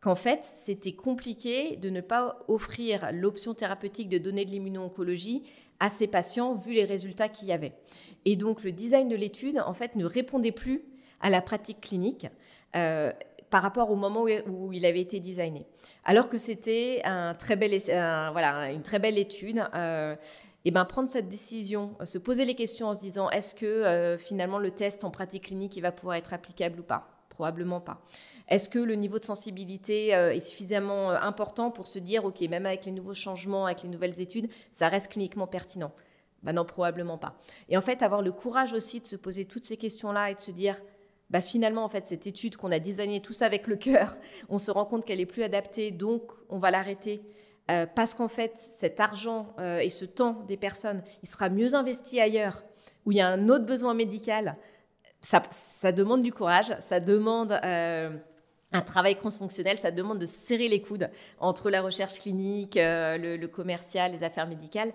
qu'en fait, c'était compliqué de ne pas offrir l'option thérapeutique de donner de l'immuno-oncologie à ces patients vu les résultats qu'il y avait. Et donc, le design de l'étude, en fait, ne répondait plus à la pratique clinique par rapport au moment où il avait été designé. Alors que c'était une très belle étude. Prendre cette décision, se poser les questions en se disant est-ce que finalement le test en pratique clinique il va pouvoir être applicable ou pas? Probablement pas. Est-ce que le niveau de sensibilité est suffisamment important pour se dire ok, même avec les nouveaux changements, avec les nouvelles études, ça reste cliniquement pertinent? Non, probablement pas. Et en fait, avoir le courage aussi de se poser toutes ces questions-là et de se dire finalement, en fait, cette étude qu'on a designée tous avec le cœur, on se rend compte qu'elle n'est plus adaptée, donc on va l'arrêter. Parce qu'en fait, cet argent et ce temps des personnes, il sera mieux investi ailleurs, où il y a un autre besoin médical. Ça demande du courage, ça demande un travail cross-fonctionnel, ça demande de serrer les coudes entre la recherche clinique, le commercial, les affaires médicales.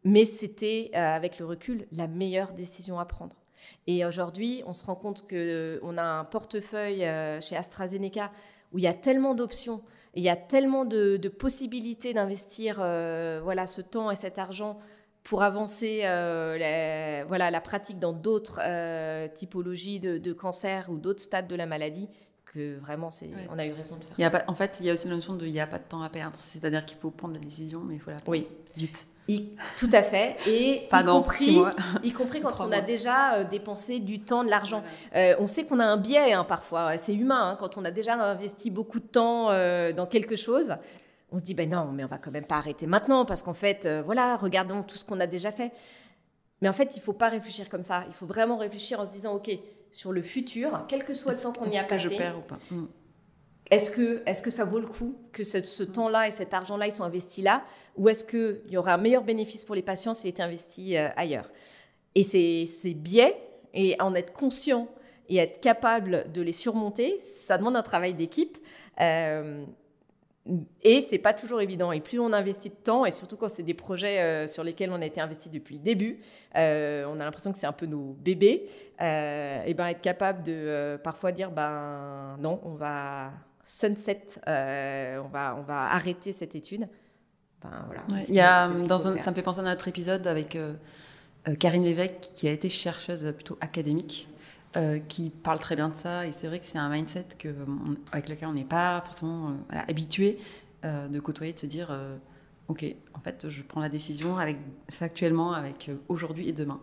Mais c'était, avec le recul, la meilleure décision à prendre. Et aujourd'hui, on se rend compte qu'on a un portefeuille chez AstraZeneca où il y a tellement d'options, et il y a tellement de possibilités d'investir ce temps et cet argent pour avancer la pratique dans d'autres typologies de cancer ou d'autres stades de la maladie que vraiment, on a eu raison de faire ça. En fait, il y a aussi la notion de il n'y a pas de temps à perdre. C'est-à-dire qu'il faut prendre la décision, mais il faut la prendre vite. Tout à fait. Et y compris quand on a mois. Déjà dépensé du temps, de l'argent. On sait qu'on a un biais parfois, c'est humain. Quand on a déjà investi beaucoup de temps dans quelque chose, on se dit non, mais on va quand même pas arrêter maintenant parce qu'en fait, regardons tout ce qu'on a déjà fait. Mais en fait, il ne faut pas réfléchir comme ça. Il faut vraiment réfléchir en se disant, ok, sur le futur, quel que soit le temps qu'on y a passé, est-ce que je perds ou pas? Est-ce que ça vaut le coup que ce temps-là et cet argent-là, ils sont investis là? Ou est-ce qu'il y aura un meilleur bénéfice pour les patients s'il était investi ailleurs? Et ces biais, et en être conscient et être capable de les surmonter, ça demande un travail d'équipe. Et c'est pas toujours évident. Et plus on investit de temps, et surtout quand c'est des projets sur lesquels on a été investi depuis le début, on a l'impression que c'est un peu nos bébés, et être capable de parfois dire non, on va sunset, on va arrêter cette étude. Ça me fait penser à notre épisode avec Karine Lévesque, qui a été chercheuse plutôt académique, qui parle très bien de ça. Et c'est vrai que c'est un mindset avec lequel on n'est pas forcément habitué de côtoyer, de se dire ok, en fait, je prends la décision factuellement avec aujourd'hui et demain,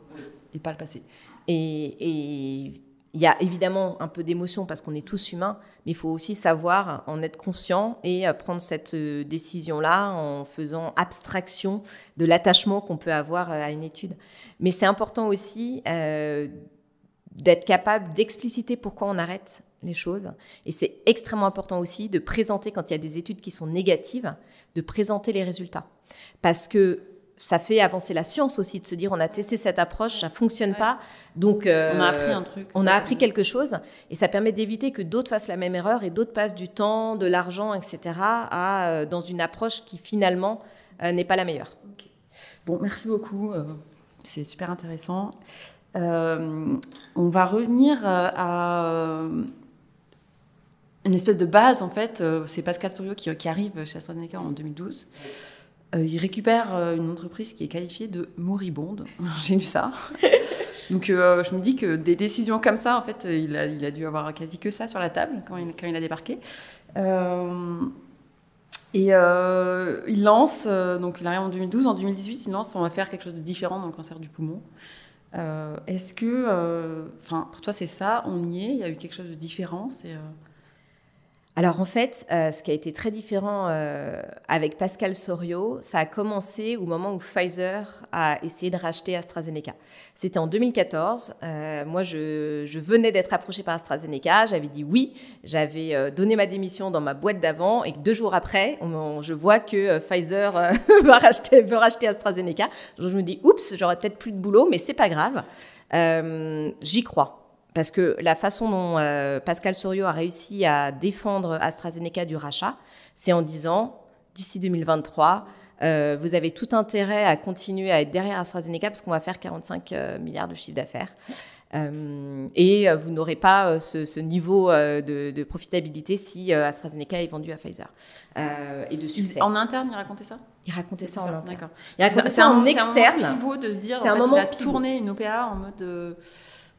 et pas le passé. Et il y a évidemment un peu d'émotion parce qu'on est tous humains, mais il faut aussi savoir en être conscient et prendre cette décision-là en faisant abstraction de l'attachement qu'on peut avoir à une étude. Mais c'est important aussi d'être capable d'expliciter pourquoi on arrête les choses. Et c'est extrêmement important aussi de présenter, quand il y a des études qui sont négatives, de présenter les résultats. Parce que ça fait avancer la science aussi, de se dire on a testé cette approche, ça fonctionne pas, donc on a appris un truc. On a appris quelque chose, et ça permet d'éviter que d'autres fassent la même erreur et d'autres passent du temps, de l'argent, etc. dans une approche qui finalement n'est pas la meilleure. Okay. Bon, merci beaucoup, c'est super intéressant. On va revenir à une espèce de base, en fait. C'est Pascal Soriot qui arrive chez AstraZeneca en 2012. Il récupère une entreprise qui est qualifiée de moribonde. J'ai lu ça. Donc, je me dis que des décisions comme ça, en fait, il a dû avoir quasi que ça sur la table quand il a débarqué. Il lance, donc il arrive en 2012. En 2018, il lance, on va faire quelque chose de différent dans le cancer du poumon. Est-ce que, pour toi, c'est ça, on y est, il y a eu quelque chose de différent, Alors en fait, ce qui a été très différent avec Pascal Soriot, ça a commencé au moment où Pfizer a essayé de racheter AstraZeneca. C'était en 2014. Moi, je venais d'être approchée par AstraZeneca. J'avais dit oui. J'avais donné ma démission dans ma boîte d'avant. Et 2 jours après, je vois que Pfizer veut racheter AstraZeneca. Donc, je me dis, oups, j'aurai peut-être plus de boulot, mais c'est pas grave. J'y crois. Parce que la façon dont Pascal Soriot a réussi à défendre AstraZeneca du rachat, c'est en disant, d'ici 2023, vous avez tout intérêt à continuer à être derrière AstraZeneca parce qu'on va faire 45 milliards de chiffre d'affaires. Et vous n'aurez pas ce niveau de profitabilité si AstraZeneca est vendu à Pfizer. Et de succès. En interne, il racontait ça ? Il racontait ça en interne. D'accord. Il racontait ça en externe. C'est un moment pivot de se dire, c'est en un fait, moment il a tourné une OPA en mode...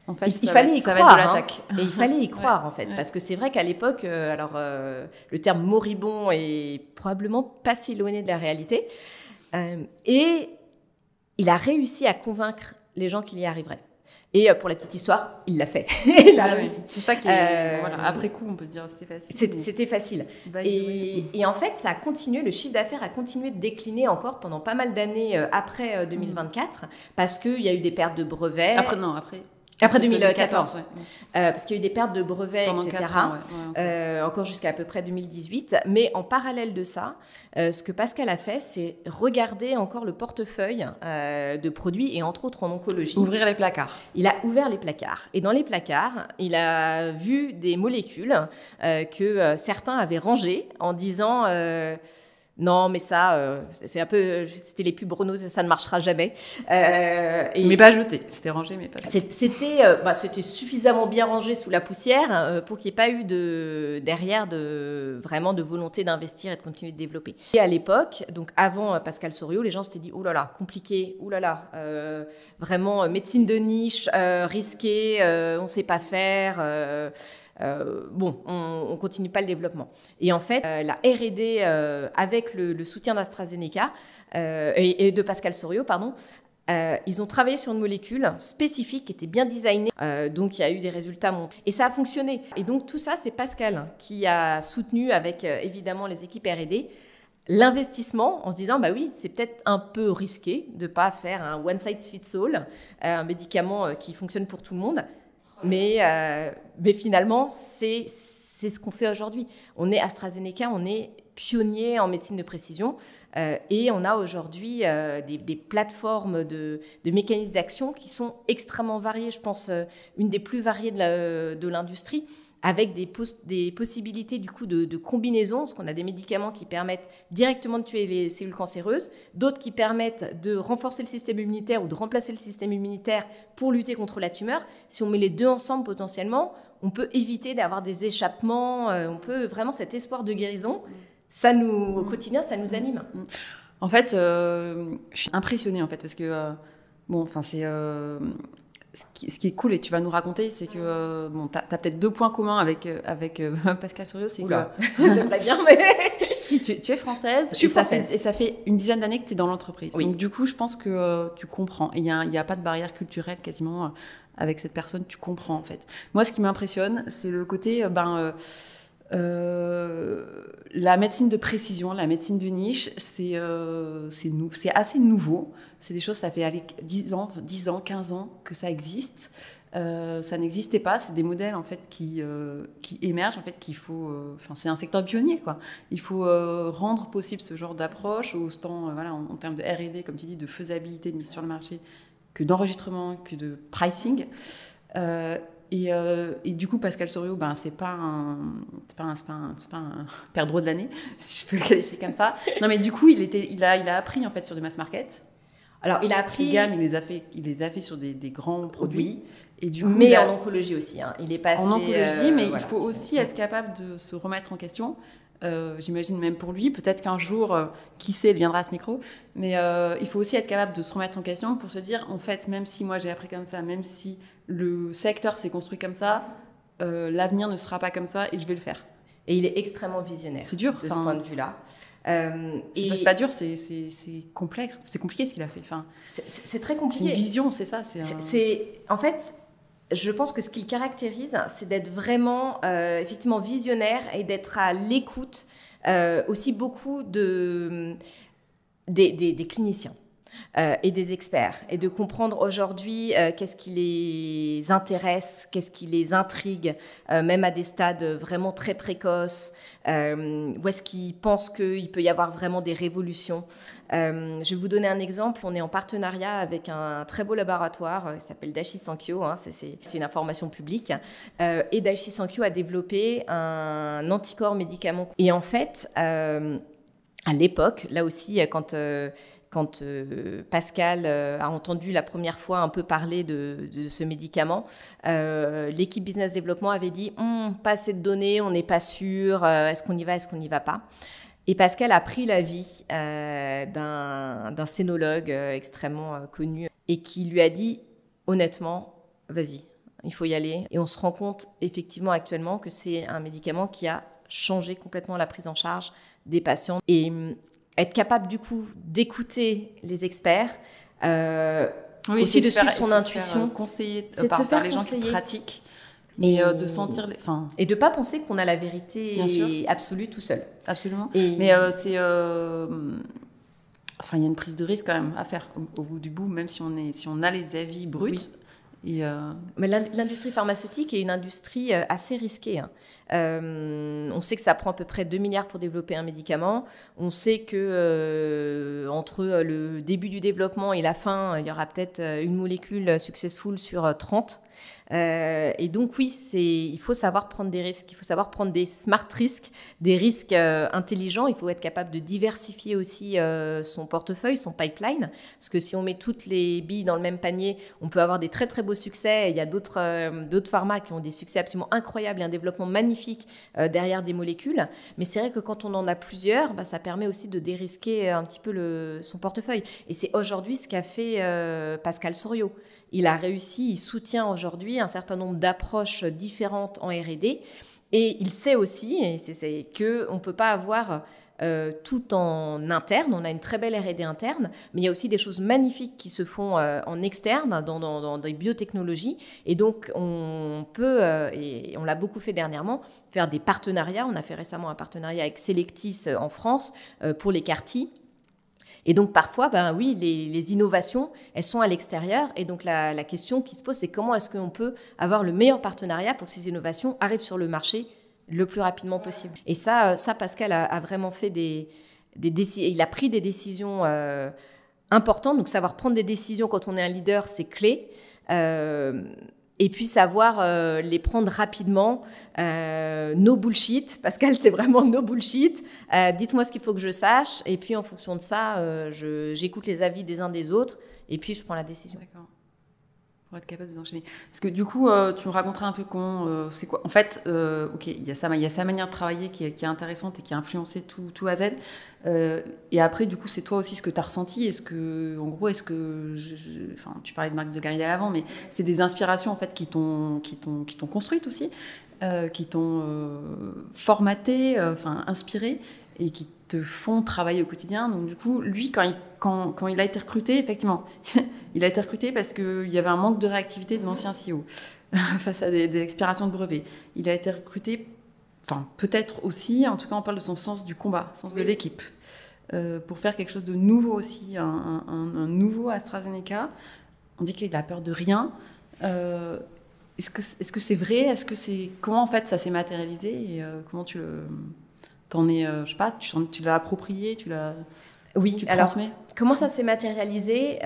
En fait, il fallait y croire, de l'attaque. Et il fallait y croire, en fait, parce que c'est vrai qu'à l'époque, le terme moribond est probablement pas si éloigné de la réalité, et il a réussi à convaincre les gens qu'il y arriverait. Et pour la petite histoire, il l'a fait. Il a réussi. C'est ça qui est... après coup, on peut se dire c'était facile. C'était facile. Et en fait, ça a continué, le chiffre d'affaires a continué de décliner encore pendant pas mal d'années après 2024, parce qu'il y a eu des pertes de brevets. Après 2014, parce qu'il y a eu des pertes de brevets, pendant etc. 4 ans, encore jusqu'à à peu près 2018. Mais en parallèle de ça, ce que Pascal a fait, c'est regarder encore le portefeuille de produits, et entre autres en oncologie. Ouvrir les placards. Il a ouvert les placards. Et dans les placards, il a vu des molécules que certains avaient rangées en disant... non, mais ça, c'est un peu... C'était les pubs Renault, ça ne marchera jamais. Mais pas jeté. C'était rangé, mais pas jeté. C'était suffisamment bien rangé sous la poussière pour qu'il n'y ait pas eu derrière vraiment de volonté d'investir et de continuer de développer. Et à l'époque, donc avant Pascal Soriot, les gens s'étaient dit « Oh là là, compliqué, oh là là, vraiment médecine de niche, risqué, on ne sait pas faire... on continue pas le développement. Et en fait, la R&D, avec le soutien d'AstraZeneca et de Pascal Soriot, ils ont travaillé sur une molécule spécifique qui était bien designée, donc il y a eu des résultats montrés. Et ça a fonctionné. Et donc tout ça, c'est Pascal qui a soutenu avec évidemment les équipes R&D l'investissement en se disant, bah oui, c'est peut-être un peu risqué de ne pas faire un one size fits all, un médicament qui fonctionne pour tout le monde. Mais finalement, c'est ce qu'on fait aujourd'hui. On est AstraZeneca, on est pionnier en médecine de précision et on a aujourd'hui des plateformes de mécanismes d'action qui sont extrêmement variées. Je pense une des plus variées de l'industrie, avec des possibilités du coup de combinaison, parce qu'on a des médicaments qui permettent directement de tuer les cellules cancéreuses, d'autres qui permettent de renforcer le système immunitaire ou de remplacer le système immunitaire pour lutter contre la tumeur. Si on met les deux ensemble potentiellement, on peut éviter d'avoir des échappements, on peut vraiment cet espoir de guérison, au quotidien, ça nous anime. En fait, je suis impressionnée en fait, parce que Bon, enfin, c'est... ce qui est cool, et tu vas nous raconter, c'est que bon, tu as peut-être 2 points communs avec Pascal Soriot. C'est Oula, j'aimerais bien, mais... Si, tu es française, je suis française. Et ça fait une dizaine d'années que tu es dans l'entreprise. Oui. Donc du coup, je pense que tu comprends. Il n'y a pas de barrière culturelle quasiment avec cette personne, tu comprends en fait. Moi, ce qui m'impressionne, c'est le côté... la médecine de précision, la médecine de niche, c'est assez nouveau. C'est des choses, ça fait 10 ans, 15 ans que ça existe. Ça n'existait pas. C'est des modèles en fait qui émergent. En fait, qu'il faut. C'est un secteur pionnier, quoi. Il faut rendre possible ce genre d'approche, autant en termes de R&D, comme tu dis, de faisabilité, de mise sur le marché, que d'enregistrement, que de pricing. Et du coup, Pascal Soriot, c'est pas un perdreau de l'année, si je peux le qualifier comme ça. Non, mais du coup, il a appris en fait sur du mass market. Alors, il a appris. Ces gammes, il les a fait sur des grands produits. Oui. Et du coup, mais en oncologie aussi. Hein. Il est passé. En oncologie, mais il faut aussi être capable de se remettre en question. J'imagine même pour lui, peut-être qu'un jour, qui sait, il viendra à ce micro, mais il faut aussi être capable de se remettre en question pour se dire, en fait, même si moi j'ai appris comme ça, même si le secteur s'est construit comme ça, l'avenir ne sera pas comme ça et je vais le faire. Et il est extrêmement visionnaire. C'est dur de ce point de vue-là. C'est pas dur, c'est complexe, c'est compliqué ce qu'il a fait. C'est très compliqué. C'est une vision, c'est ça. En fait, je pense que ce qui le caractérise, c'est d'être vraiment effectivement visionnaire et d'être à l'écoute aussi beaucoup des cliniciens. Et des experts, et de comprendre aujourd'hui qu'est-ce qui les intéresse, qu'est-ce qui les intrigue, même à des stades vraiment très précoces, où est-ce qu'ils pensent qu'il peut y avoir vraiment des révolutions. Je vais vous donner un exemple. On est en partenariat avec un très beau laboratoire, il s'appelle Daiichi Sankyo, hein, c'est une information publique, et Daiichi Sankyo a développé un anticorps médicament. Et en fait, à l'époque, là aussi, quand Pascal a entendu la première fois un peu parler de ce médicament, l'équipe business développement avait dit pas assez de données, on n'est pas sûr, est-ce qu'on y va, est-ce qu'on n'y va pas. Et Pascal a pris l'avis d'un scénologue extrêmement connu et qui lui a dit honnêtement, vas-y, il faut y aller. Et on se rend compte effectivement actuellement que c'est un médicament qui a changé complètement la prise en charge des patients. Et être capable du coup d'écouter les experts, aussi de suivre son intuition, conseiller par les gens qui pratiquent, mais de sentir et de pas penser qu'on a la vérité absolue tout seul. Absolument. Mais c'est il y a une prise de risque quand même à faire au bout du bout, même si on a les avis bruts. Oui. Mais l'industrie pharmaceutique est une industrie assez risquée. Hein. On sait que ça prend à peu près 2 milliards pour développer un médicament. On sait que entre le début du développement et la fin, il y aura peut-être une molécule successful sur 30. Et donc oui, il faut savoir prendre des risques, il faut savoir prendre des smart risques, des risques intelligents. Il faut être capable de diversifier aussi son portefeuille, son pipeline, parce que si on met toutes les billes dans le même panier, on peut avoir des très très beaux succès. Il y a d'autres pharma qui ont des succès absolument incroyables et un développement magnifique derrière des molécules. Mais c'est vrai que quand on en a plusieurs, ça permet aussi de dérisquer un petit peu son portefeuille. Et c'est aujourd'hui ce qu'a fait Pascal Soriot. Il a réussi, il soutient aujourd'hui un certain nombre d'approches différentes en R&D et il sait aussi qu'on ne peut pas avoir tout en interne. On a une très belle R&D interne, mais il y a aussi des choses magnifiques qui se font en externe, dans des biotechnologies. Et donc, on peut, et on l'a beaucoup fait dernièrement, faire des partenariats. On a fait récemment un partenariat avec Selectis en France pour les CAR-T. Et donc, parfois, oui, les innovations, elles sont à l'extérieur. Et donc, la question qui se pose, c'est comment est-ce qu'on peut avoir le meilleur partenariat pour que ces innovations arrivent sur le marché le plus rapidement possible. Et ça Pascal a vraiment fait il a pris des décisions importantes. Donc, savoir prendre des décisions quand on est un leader, c'est clé. Et puis savoir les prendre rapidement, no bullshit. Pascal, c'est vraiment no bullshit. Dites-moi ce qu'il faut que je sache. Et puis en fonction de ça, j'écoute les avis des uns des autres. Et puis je prends la décision. D'accord. pour être capable de les enchaîner. Parce que du coup, tu me raconterais un peu comment, c'est quoi. En fait, ok, il y a sa manière de travailler qui est intéressante et qui a influencé tout à Z. Et après, du coup, c'est toi aussi ce que tu as ressenti. En gros, enfin, tu parlais de Marc de Garrigou avant, mais c'est des inspirations en fait qui t'ont construite aussi, qui t'ont formaté, enfin inspiré, et qui te font travailler au quotidien. Donc du coup, lui, quand il a été recruté, effectivement, il a été recruté parce qu'il y avait un manque de réactivité de l'ancien CEO face à des expirations de brevets. Il a été recruté, enfin peut-être aussi, en tout cas on parle de son sens du combat, sens de l'équipe, pour faire quelque chose de nouveau aussi, un nouveau AstraZeneca. On dit qu'il a peur de rien. Est-ce que c'est vrai? Comment en fait ça s'est matérialisé et comment tu le... T'en es, je sais pas, tu l'as approprié, Oui, tu le alors, transmets? comment ça s'est matérialisé?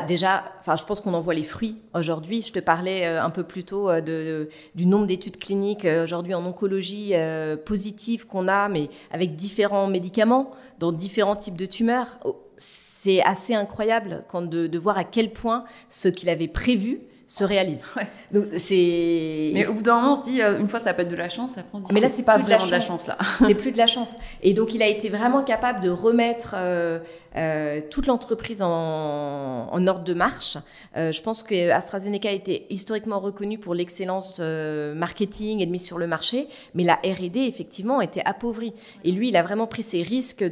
Déjà, je pense qu'on en voit les fruits aujourd'hui. Je te parlais un peu plus tôt du nombre d'études cliniques aujourd'hui en oncologie positives qu'on a, mais avec différents médicaments, dans différents types de tumeurs. C'est assez incroyable de voir à quel point ce qu'il avait prévu se réalise. Ouais. Donc, mais au bout d'un moment, on se dit, une fois, ça peut être de la chance, après, on se dit, mais là, c'est pas plus vraiment de la chance, là. C'est plus de la chance. Et donc, il a été vraiment capable de remettre toute l'entreprise en ordre de marche. Je pense que AstraZeneca a été historiquement reconnu pour l'excellence marketing et de mise sur le marché, mais la R&D, effectivement, était appauvrie. Et lui, il a vraiment pris ses risques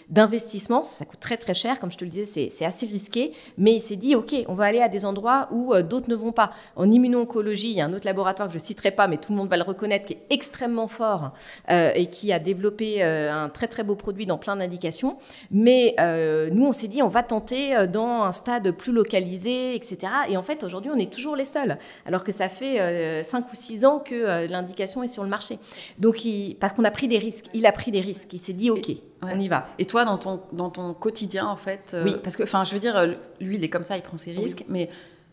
d'investissement. Ça coûte très, très cher. Comme je te le disais, c'est assez risqué. Mais il s'est dit, OK, on va aller à des endroits où d'autres ne vont pas. En immuno-oncologie, il y a un autre laboratoire que je ne citerai pas, mais tout le monde va le reconnaître, qui est extrêmement fort et qui a développé un très, très beau produit dans plein d'indications. Mais nous, on s'est dit, on va tenter dans un stade plus localisé, etc. Et en fait, aujourd'hui, on est toujours les seuls, alors que ça fait 5 ou 6 ans que l'indication est sur le marché. Donc, parce qu'on a pris des risques. Il a pris des risques. Il s'est dit, OK, on y va. Et toi, dans ton quotidien, en fait, oui. Parce que, enfin, je veux dire, lui, il est comme ça, il prend ses risques, oui. Mais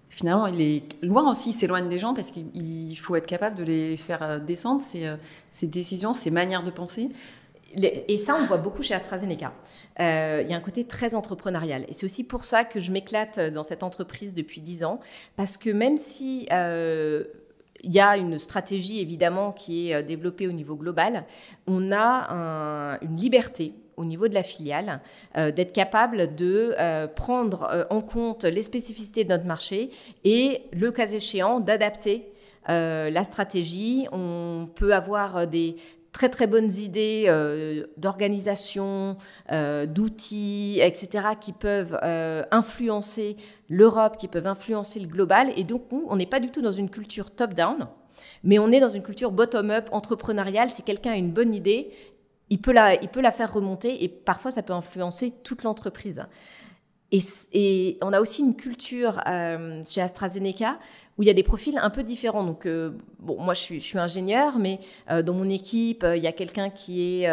finalement, il est loin aussi, il s'éloigne des gens parce qu'il faut être capable de les faire descendre, ses décisions, ses manières de penser. Et ça, on voit beaucoup chez AstraZeneca. Il y a un côté très entrepreneurial. Et c'est aussi pour ça que je m'éclate dans cette entreprise depuis 10 ans. Parce que même si il y a une stratégie, évidemment, qui est développée au niveau global, on a une liberté au niveau de la filiale, d'être capable de prendre en compte les spécificités de notre marché et, le cas échéant, d'adapter la stratégie. On peut avoir des très très bonnes idées d'organisation, d'outils, etc., qui peuvent influencer l'Europe, qui peuvent influencer le global. Et donc, on n'est pas du tout dans une culture top-down, mais on est dans une culture bottom-up, entrepreneuriale. Si quelqu'un a une bonne idée, il peut la faire remonter et parfois, ça peut influencer toute l'entreprise. Et on a aussi une culture chez AstraZeneca où il y a des profils un peu différents. Donc, moi, je suis ingénieure, mais dans mon équipe, il y a quelqu'un qui est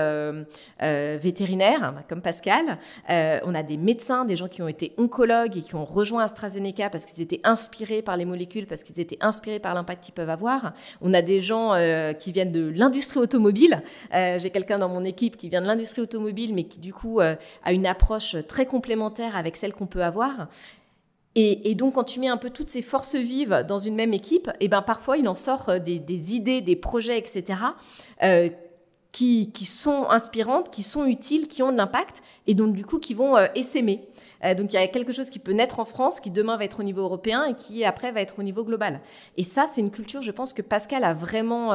vétérinaire, comme Pascal. On a des médecins, des gens qui ont été oncologues et qui ont rejoint AstraZeneca parce qu'ils étaient inspirés par les molécules, parce qu'ils étaient inspirés par l'impact qu'ils peuvent avoir. On a des gens qui viennent de l'industrie automobile. J'ai quelqu'un dans mon équipe qui vient de l'industrie automobile, mais qui, du coup, a une approche très complémentaire avec celle qu'on peut avoir. Et donc, quand tu mets un peu toutes ces forces vives dans une même équipe, et ben parfois, il en sort des idées, des projets, etc., qui sont inspirantes, qui sont utiles, qui ont de l'impact, et donc, du coup, qui vont essaimer. Donc, il y a quelque chose qui peut naître en France, qui demain va être au niveau européen, et qui, après, va être au niveau global. Et ça, c'est une culture, je pense, que Pascal a vraiment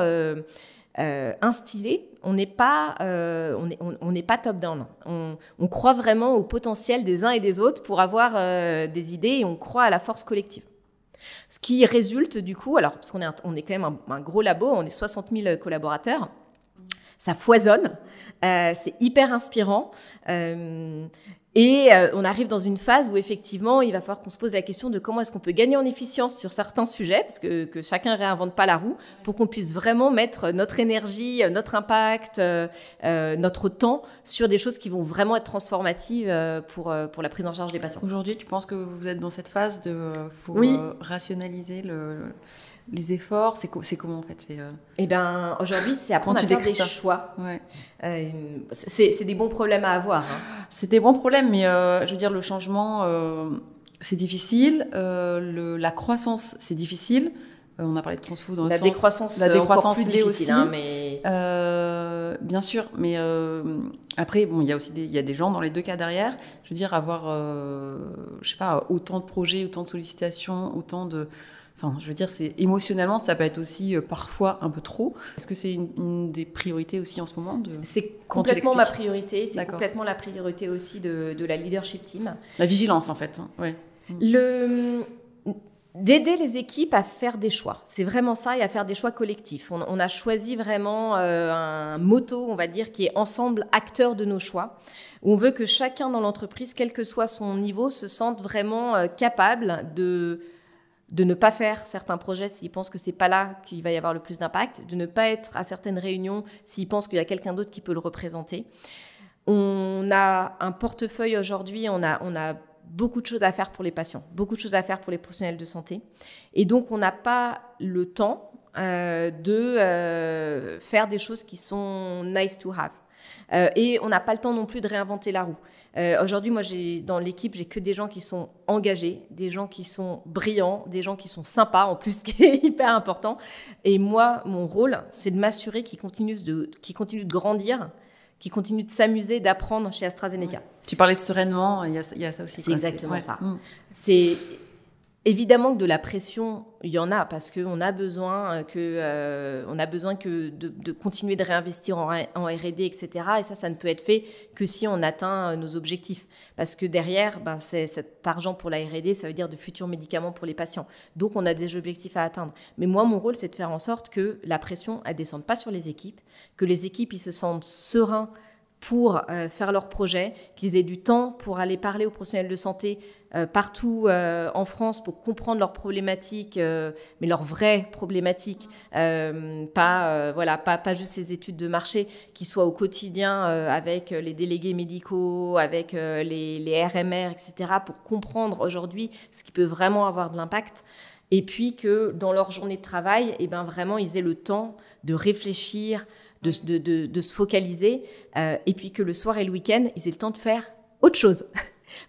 instillée. On n'est pas top-down. On croit vraiment au potentiel des uns et des autres pour avoir des idées et on croit à la force collective. Ce qui résulte du coup, alors parce on est quand même un gros labo, on est 60 000 collaborateurs, ça foisonne, c'est hyper inspirant. Et on arrive dans une phase où effectivement, il va falloir qu'on se pose la question de comment est-ce qu'on peut gagner en efficience sur certains sujets, parce que chacun réinvente pas la roue, pour qu'on puisse vraiment mettre notre énergie, notre impact, notre temps sur des choses qui vont vraiment être transformatives pour la prise en charge des patients. Aujourd'hui, tu penses que vous êtes dans cette phase faut rationaliser les efforts, c'est comment en fait Eh ben, aujourd'hui, c'est apprendre à faire des choix. Ouais. C'est des bons problèmes à avoir. Hein. C'est des bons problèmes, mais je veux dire, le changement, C'est difficile. La croissance, c'est difficile. On a parlé de transfo dans la décroissance plus difficile, aussi. Hein, mais... bien sûr, mais après, bon, il y a des gens dans les deux cas derrière. Je veux dire, avoir, je sais pas, autant de projets, autant de sollicitations, autant de... Enfin, je veux dire, émotionnellement, ça peut être aussi parfois un peu trop. Est-ce que c'est une des priorités aussi en ce moment C'est complètement ma priorité. C'est complètement la priorité aussi de la leadership team. La vigilance, en fait. Ouais. D'aider les équipes à faire des choix. C'est vraiment ça, et à faire des choix collectifs. On a choisi vraiment un motto, on va dire, qui est « Ensemble, acteurs de nos choix », où on veut que chacun dans l'entreprise, quel que soit son niveau, se sente vraiment capable de ne pas faire certains projets s'il pense que c'est pas là qu'il va y avoir le plus d'impact, de ne pas être à certaines réunions s'il pense qu'il y a quelqu'un d'autre qui peut le représenter. On a un portefeuille aujourd'hui, on a beaucoup de choses à faire pour les patients, beaucoup de choses à faire pour les professionnels de santé. Et donc, on n'a pas le temps de faire des choses qui sont nice to have. Et on n'a pas le temps non plus de réinventer la roue. Aujourd'hui, moi, dans l'équipe, j'ai que des gens qui sont engagés, des gens qui sont brillants, des gens qui sont sympas, en plus, ce qui est hyper important. Et moi, mon rôle, c'est de m'assurer qu'ils continuent de grandir, qui continuent de s'amuser, d'apprendre chez AstraZeneca. Ouais. Tu parlais de sereinement, il y a ça aussi. C'est exactement ça. C'est évidemment que de la pression, il y en a, parce qu'on a besoin de continuer de réinvestir en R&D, etc. Et ça ne peut être fait que si on atteint nos objectifs. Parce que derrière, cet argent pour la R&D, ça veut dire de futurs médicaments pour les patients. Donc, on a des objectifs à atteindre. Mais moi, mon rôle, c'est de faire en sorte que la pression, elle ne descende pas sur les équipes, que les équipes, ils se sentent sereins pour faire leurs projets, qu'ils aient du temps pour aller parler aux professionnels de santé partout en France pour comprendre leurs problématiques, mais leurs vraies problématiques, pas juste ces études de marché, qui soient au quotidien avec les délégués médicaux, avec les RMR, etc., pour comprendre aujourd'hui ce qui peut vraiment avoir de l'impact. Et puis que dans leur journée de travail, vraiment, ils aient le temps de réfléchir, de se focaliser, et puis que le soir et le week-end, ils aient le temps de faire autre chose.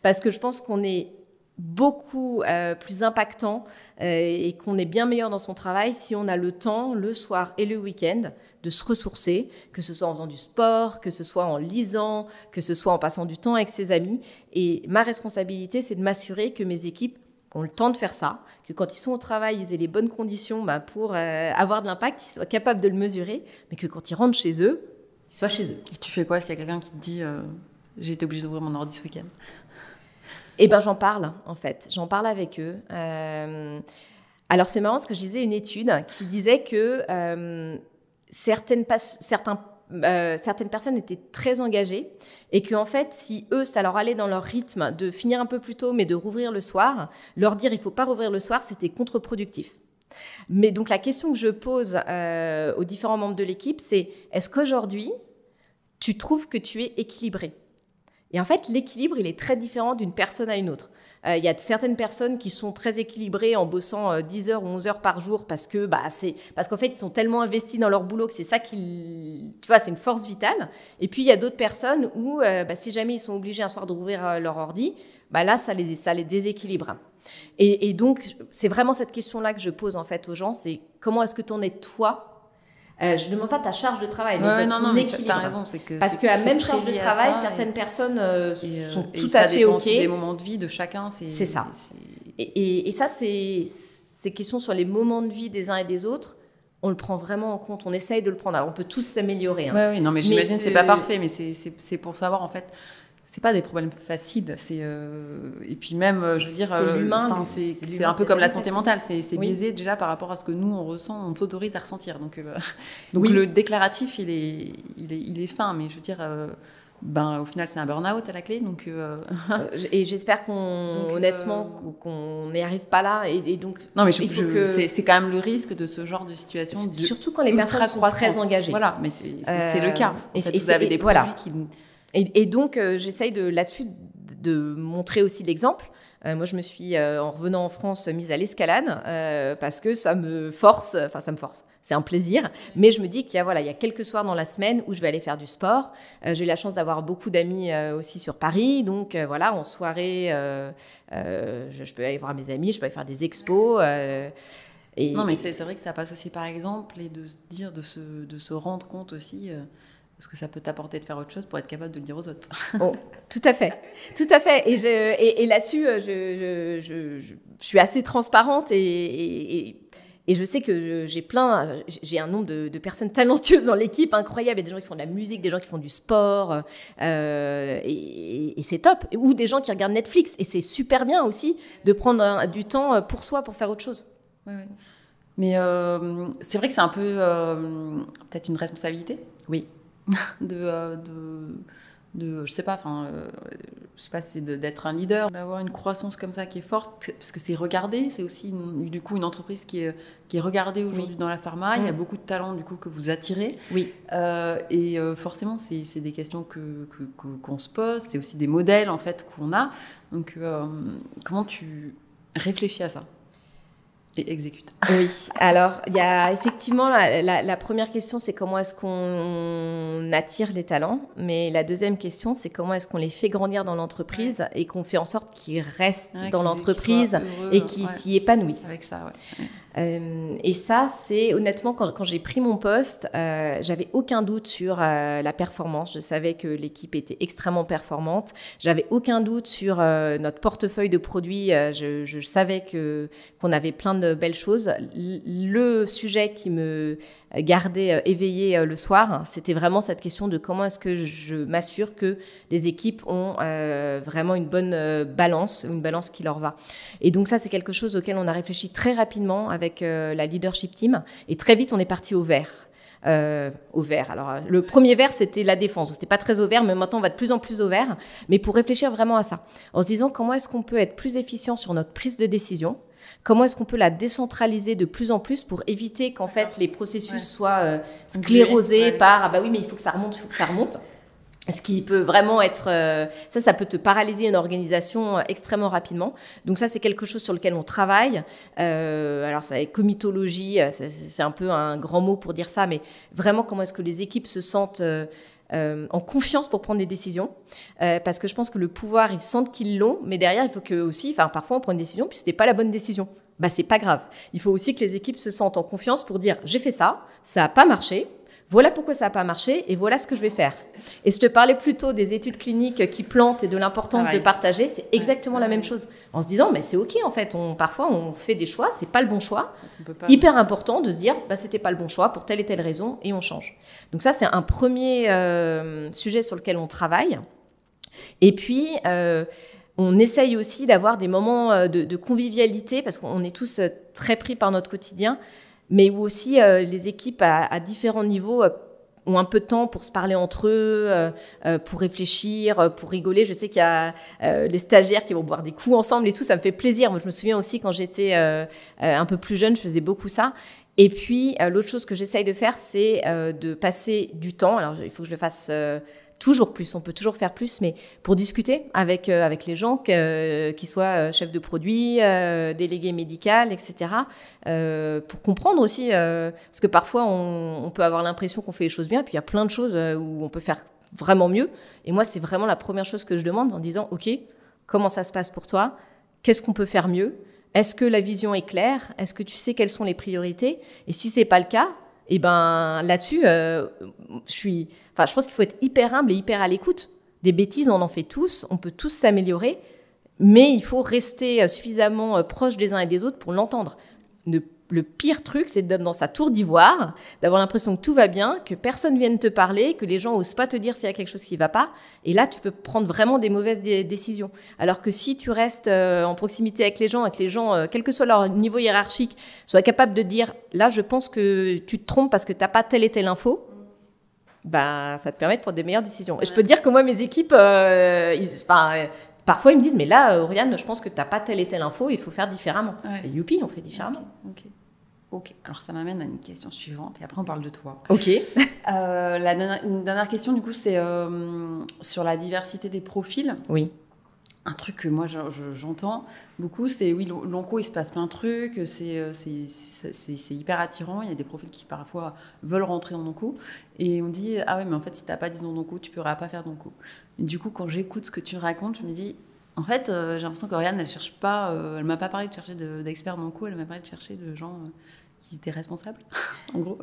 Parce que je pense qu'on est beaucoup plus impactant et qu'on est bien meilleur dans son travail si on a le temps, le soir et le week-end, de se ressourcer, que ce soit en faisant du sport, que ce soit en lisant, que ce soit en passant du temps avec ses amis. Et ma responsabilité, c'est de m'assurer que mes équipes ont le temps de faire ça, que quand ils sont au travail, ils aient les bonnes conditions pour avoir de l'impact, qu'ils soient capables de le mesurer, mais que quand ils rentrent chez eux, ils soient chez eux. Et tu fais quoi s'il y a quelqu'un qui te dit j'ai été obligée d'ouvrir mon ordi ce week-end ? Eh bien, j'en parle, en fait. J'en parle avec eux. Alors, c'est marrant parce que je lisais une étude qui disait que certaines personnes étaient très engagées et qu'en fait, si eux, ça leur allait dans leur rythme de finir un peu plus tôt, mais de rouvrir le soir, leur dire il ne faut pas rouvrir le soir, c'était contre-productif. Mais donc, la question que je pose aux différents membres de l'équipe, c'est est-ce qu'aujourd'hui, tu trouves que tu es équilibré ? Et en fait, l'équilibre, il est très différent d'une personne à une autre. Il y a certaines personnes qui sont très équilibrées en bossant 10 heures ou 11 heures par jour parce qu'en fait, ils sont tellement investis dans leur boulot que c'est ça c'est une force vitale. Et puis, il y a d'autres personnes où, si jamais ils sont obligés un soir de rouvrir leur ordi, là, ça les déséquilibre. Et donc, c'est vraiment cette question-là que je pose en fait aux gens, c'est comment est-ce que tu en es toi ? Je ne demande pas ta charge de travail, mais ton équilibre. T'as raison, parce qu'à même charge de travail, certaines personnes sont tout à fait OK. C'est des moments de vie de chacun. C'est ça. Et ça, ces questions sur les moments de vie des uns et des autres, on le prend vraiment en compte. On essaye de le prendre. Alors, on peut tous s'améliorer. Hein. Oui, non, mais j'imagine que c'est pas parfait, mais c'est pour savoir, en fait... C'est pas des problèmes faciles, et puis même, je veux dire, c'est l'humain, c'est un peu comme la santé mentale, c'est biaisé déjà par rapport à ce que nous on ressent, on s'autorise à ressentir. Donc le déclaratif, il est fin, mais je veux dire, au final c'est un burn-out à la clé, donc. Et j'espère honnêtement qu'on n'y arrive pas là, et donc. Non, mais c'est quand même le risque de ce genre de situation. Surtout quand les personnes sont très engagées. Voilà, mais c'est le cas. En fait, vous avez des produits qui. Et donc, j'essaye là-dessus de montrer aussi l'exemple. Moi, je me suis, en revenant en France, mise à l'escalade parce que ça me force, c'est un plaisir. Mais je me dis qu'il y a, voilà, il y a quelques soirs dans la semaine où je vais aller faire du sport. J'ai eu la chance d'avoir beaucoup d'amis aussi sur Paris. Donc, voilà, en soirée, je peux aller voir mes amis, je peux aller faire des expos. Non, mais c'est vrai que ça passe aussi, par exemple, et de se dire, de se rendre compte aussi, parce que ça peut t'apporter de faire autre chose pour être capable de le dire aux autres. Oh, tout à fait, tout à fait. Et là-dessus, je suis assez transparente et je sais que j'ai un nombre de personnes talentueuses dans l'équipe incroyable. Il y a des gens qui font de la musique, des gens qui font du sport, et c'est top. Ou des gens qui regardent Netflix. Et c'est super bien aussi de prendre du temps pour soi, pour faire autre chose. Oui, oui. Mais c'est vrai que c'est un peu peut-être une responsabilité. Oui. Je sais pas, c'est d'être un leader, d'avoir une croissance comme ça qui est forte, parce que c'est regardé, c'est aussi du coup une entreprise qui est regardée aujourd'hui dans la pharma. Il y a beaucoup de talents du coup que vous attirez. Oui. Et forcément, c'est des questions qu'on se pose, c'est aussi des modèles en fait qu'on a. Donc, comment tu réfléchis à ça et exécute? Oui, alors il y a effectivement la première question, c'est comment est-ce qu'on attire les talents, mais la deuxième question, c'est comment est-ce qu'on les fait grandir dans l'entreprise et qu'on fait en sorte qu'ils restent dans l'entreprise et qu'ils s'y épanouissent. Avec ça, ouais. Et ça, c'est honnêtement, quand j'ai pris mon poste, j'avais aucun doute sur la performance. Je savais que l'équipe était extrêmement performante. J'avais aucun doute sur notre portefeuille de produits. Je savais qu'on avait plein de belles choses. Le sujet qui me gardait éveillée le soir, c'était vraiment cette question de comment est-ce que je m'assure que les équipes ont vraiment une bonne balance, une balance qui leur va. Et donc ça, c'est quelque chose auquel on a réfléchi très rapidement avec la leadership team. Et très vite, on est parti au vert. Au vert. Alors, le premier vert, c'était la défense. C'était pas très au vert, mais maintenant, on va de plus en plus au vert. Mais pour réfléchir vraiment à ça, en se disant comment est-ce qu'on peut être plus efficient sur notre prise de décision. Comment est-ce qu'on peut la décentraliser de plus en plus pour éviter qu'en fait les processus soient sclérosés par « ah bah oui, mais il faut que ça remonte, il faut que ça remonte ». Ce qui peut vraiment être... ça peut te paralyser une organisation extrêmement rapidement. Donc ça, c'est quelque chose sur lequel on travaille. Alors, ça, comitologie, c'est un peu un grand mot pour dire ça, mais vraiment, comment est-ce que les équipes se sentent en confiance pour prendre des décisions, parce que je pense que le pouvoir, ils sentent qu'ils l'ont, mais derrière, il faut que aussi, parfois, on prend une décision, puis c'était pas la bonne décision. Bah, c'est pas grave. Il faut aussi que les équipes se sentent en confiance pour dire, j'ai fait ça a pas marché, voilà pourquoi ça n'a pas marché et voilà ce que je vais faire. Et je te parlais plutôt des études cliniques qui plantent et de l'importance de partager. C'est exactement la même chose. En se disant, mais c'est OK en fait. Parfois, on fait des choix, c'est pas le bon choix. Hyper important de se dire, c'était pas le bon choix pour telle et telle raison et on change. Donc ça, c'est un premier sujet sur lequel on travaille. Et puis, on essaye aussi d'avoir des moments de convivialité parce qu'on est tous très pris par notre quotidien, mais où aussi les équipes à différents niveaux ont un peu de temps pour se parler entre eux, pour réfléchir, pour rigoler. Je sais qu'il y a les stagiaires qui vont boire des coups ensemble et tout, ça me fait plaisir. Moi, je me souviens aussi quand j'étais un peu plus jeune, je faisais beaucoup ça. Et puis, l'autre chose que j'essaye de faire, c'est de passer du temps. Alors, il faut que je le fasse toujours plus, on peut toujours faire plus, mais pour discuter avec les gens, qu'ils soient chefs de produit, délégués médicaux, etc., pour comprendre aussi, parce que parfois on peut avoir l'impression qu'on fait les choses bien, puis il y a plein de choses où on peut faire vraiment mieux. Et moi, c'est vraiment la première chose que je demande en disant, OK, comment ça se passe pour toi? Qu'est-ce qu'on peut faire mieux? Est-ce que la vision est claire? Est-ce que tu sais quelles sont les priorités? Et si c'est pas le cas, eh ben là-dessus, je pense qu'il faut être hyper humble et hyper à l'écoute. Des bêtises, on en fait tous, on peut tous s'améliorer, mais il faut rester suffisamment proche des uns et des autres pour l'entendre. Le pire truc, c'est d'être dans sa tour d'ivoire, d'avoir l'impression que tout va bien, que personne vienne te parler, que les gens osent pas te dire s'il y a quelque chose qui va pas. Et là, tu peux prendre vraiment des mauvaises décisions. Alors que si tu restes en proximité avec les gens, quel que soit leur niveau hiérarchique, soient capables de dire, là, je pense que tu te trompes parce que t'as pas telle et telle info, ça te permet de prendre des meilleures décisions. Et je peux te dire que moi, mes équipes, parfois, ils me disent, mais là, Oriane, je pense que tu n'as pas telle et telle info, il faut faire différemment. Ouais. Et youpi, on fait différemment. Ok. Alors, ça m'amène à une question suivante, et après, on parle de toi. Ok. Une dernière question, du coup, c'est sur la diversité des profils. Oui. un truc que moi j'entends beaucoup, c'est oui, l'onco, il se passe plein de trucs, c'est hyper attirant. Il y a des profils qui parfois veulent rentrer en onco. Et on dit, ah ouais, mais en fait, si t'as pas 10 ans d'onco, tu pourras pas faire d'onco. Et du coup, quand j'écoute ce que tu racontes, je me dis, en fait, j'ai l'impression qu'Oriane, elle cherche pas, elle m'a pas parlé de chercher d'experts d'onco, elle m'a parlé de chercher de gens qui étaient responsables, en gros.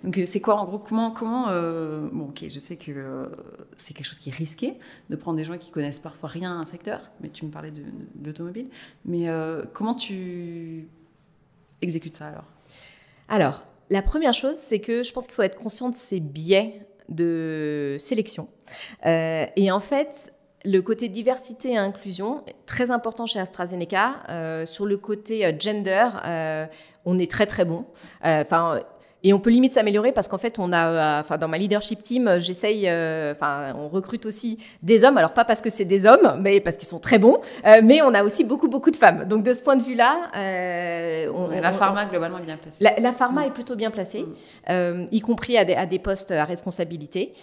Donc, c'est quoi, en gros, comment bon, ok, je sais que c'est quelque chose qui est risqué, de prendre des gens qui connaissent parfois rien à un secteur, mais tu me parlais d'automobile. Mais comment tu exécutes ça, alors ? Alors, la première chose, c'est que je pense qu'il faut être conscient de ces biais de sélection. Et en fait, le côté diversité et inclusion est très important chez AstraZeneca. Sur le côté gender, on est très très bon. Et on peut limite s'améliorer parce qu'en fait, on a, dans ma leadership team, j'essaye, on recrute aussi des hommes. Alors pas parce que c'est des hommes, mais parce qu'ils sont très bons. Mais on a aussi beaucoup de femmes. Donc de ce point de vue-là, la pharma globalement est bien placée. La pharma est plutôt bien placée, y compris à des postes à responsabilité.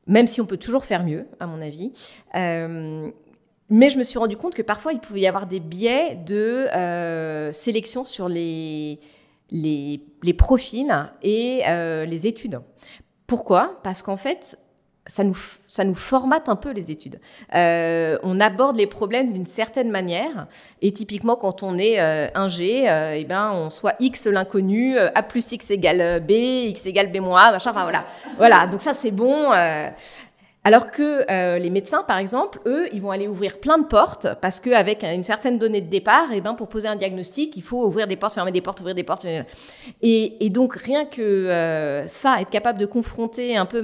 Même si on peut toujours faire mieux, à mon avis. Mais je me suis rendu compte que parfois, il pouvait y avoir des biais de sélection sur les profils et les études. Pourquoi ? Parce qu'en fait, ça nous formate un peu les études. On aborde les problèmes d'une certaine manière. Et typiquement, quand on est ingé, on soit X l'inconnu, A plus X égale B, X égale B moins A, machin, voilà. Donc ça, c'est bon. Alors que les médecins, par exemple, eux, ils vont aller ouvrir plein de portes parce qu'avec une certaine donnée de départ, pour poser un diagnostic, il faut ouvrir des portes, fermer des portes, ouvrir des portes. Et donc, rien que ça, être capable de confronter un peu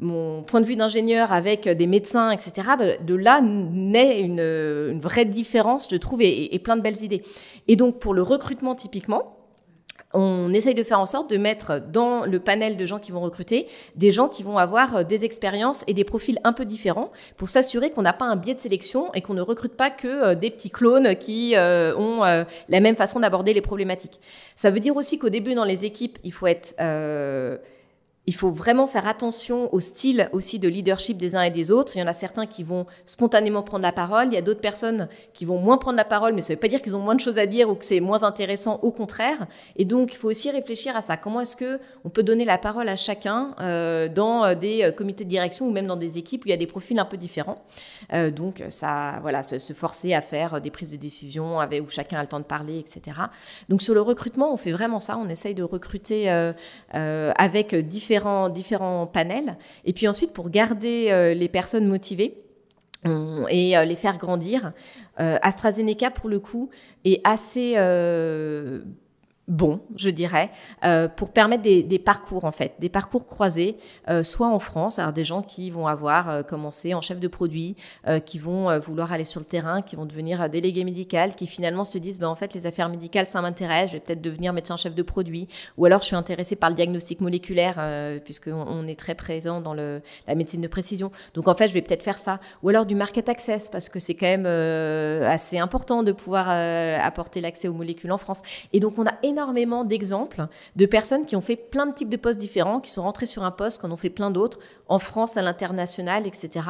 mon point de vue d'ingénieur avec des médecins, etc., de là naît une vraie différence, je trouve, et plein de belles idées. Et donc, pour le recrutement, typiquement, on essaye de faire en sorte de mettre dans le panel de gens qui vont recruter des gens qui vont avoir des expériences et des profils un peu différents pour s'assurer qu'on n'a pas un biais de sélection et qu'on ne recrute pas que des petits clones qui ont la même façon d'aborder les problématiques. Ça veut dire aussi qu'au début, dans les équipes, il faut vraiment faire attention au style aussi de leadership des uns et des autres. Il y en a certains qui vont spontanément prendre la parole. Il y a d'autres personnes qui vont moins prendre la parole, mais ça ne veut pas dire qu'ils ont moins de choses à dire ou que c'est moins intéressant, au contraire. Et donc, il faut aussi réfléchir à ça. Comment est-ce qu'on peut donner la parole à chacun dans des comités de direction ou même dans des équipes où il y a des profils un peu différents. Donc, se forcer à faire des prises de décision où chacun a le temps de parler, etc. Donc, sur le recrutement, on fait vraiment ça. On essaye de recruter avec différents panels. Et puis ensuite, pour garder les personnes motivées et les faire grandir, AstraZeneca, pour le coup, est assez bon, je dirais, pour permettre des parcours, en fait, des parcours croisés, soit en France, alors des gens qui vont avoir commencé en chef de produit, qui vont vouloir aller sur le terrain, qui vont devenir délégué médical, qui finalement se disent, en fait, les affaires médicales, ça m'intéresse, je vais peut-être devenir médecin chef de produit, ou alors je suis intéressée par le diagnostic moléculaire, puisqu'on est très présent dans la médecine de précision, donc en fait, je vais peut-être faire ça, ou alors du market access, parce que c'est quand même assez important de pouvoir apporter l'accès aux molécules en France, et donc on a énormément d'exemples de personnes qui ont fait plein de types de postes différents, qui sont rentrées sur un poste, qui en ont fait plein d'autres, en France, à l'international, etc.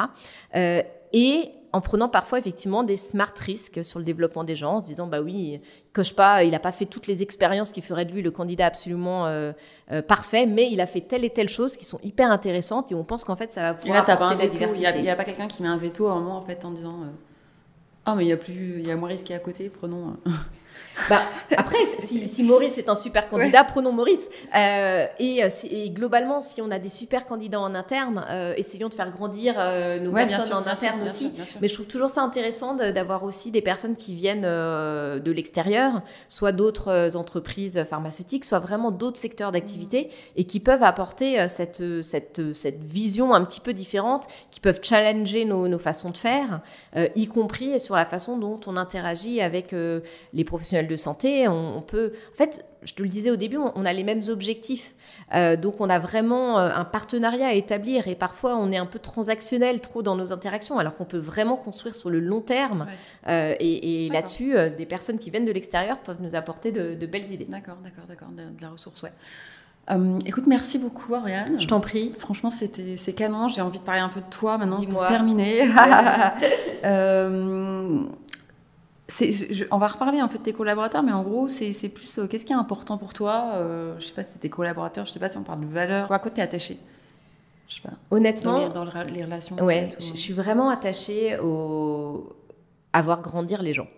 Et en prenant parfois effectivement des smart risks sur le développement des gens, en se disant oui, il coche pas, il n'a pas fait toutes les expériences qui feraient de lui le candidat absolument parfait, mais il a fait telle et telle chose qui sont hyper intéressantes et on pense qu'en fait ça va pouvoir apporter la diversité. Il n'y a pas quelqu'un qui met un veto à un moment en fait en disant mais il y a Maurice qui est à côté, prenons. Après, si Maurice est un super candidat, prenons Maurice. Et globalement, si on a des super candidats en interne, essayons de faire grandir nos personnes en interne aussi. Bien sûr. Mais je trouve toujours ça intéressant d'avoir aussi des personnes qui viennent de l'extérieur, soit d'autres entreprises pharmaceutiques, soit vraiment d'autres secteurs d'activité, et qui peuvent apporter cette vision un petit peu différente, qui peuvent challenger nos façons de faire, y compris sur la façon dont on interagit avec les professionnels de santé. On peut, en fait, je te le disais au début, on a les mêmes objectifs. Donc, on a vraiment un partenariat à établir et parfois, on est un peu transactionnel trop dans nos interactions alors qu'on peut vraiment construire sur le long terme. Ouais. Et là-dessus, des personnes qui viennent de l'extérieur peuvent nous apporter de belles idées. D'accord, de la ressource, ouais. Écoute, merci beaucoup, Ariane. Je t'en prie. Franchement, c'est canon. J'ai envie de parler un peu de toi maintenant. Dis-moi. Pour terminer. On va reparler un peu de tes collaborateurs, mais en gros, c'est plus qu'est-ce qui est important pour toi. Je sais pas si c'est tes collaborateurs, je sais pas si on parle de valeurs. À quoi t'es attachée? Je sais pas. Honnêtement, dans les relations. Ouais, je suis vraiment attachée à voir grandir les gens.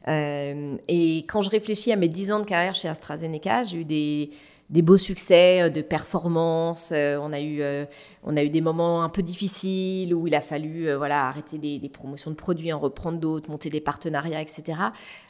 Et quand je réfléchis à mes 10 ans de carrière chez AstraZeneca, j'ai eu des beaux succès de performance. On a eu des moments un peu difficiles où il a fallu arrêter des promotions de produits, en reprendre d'autres, monter des partenariats, etc.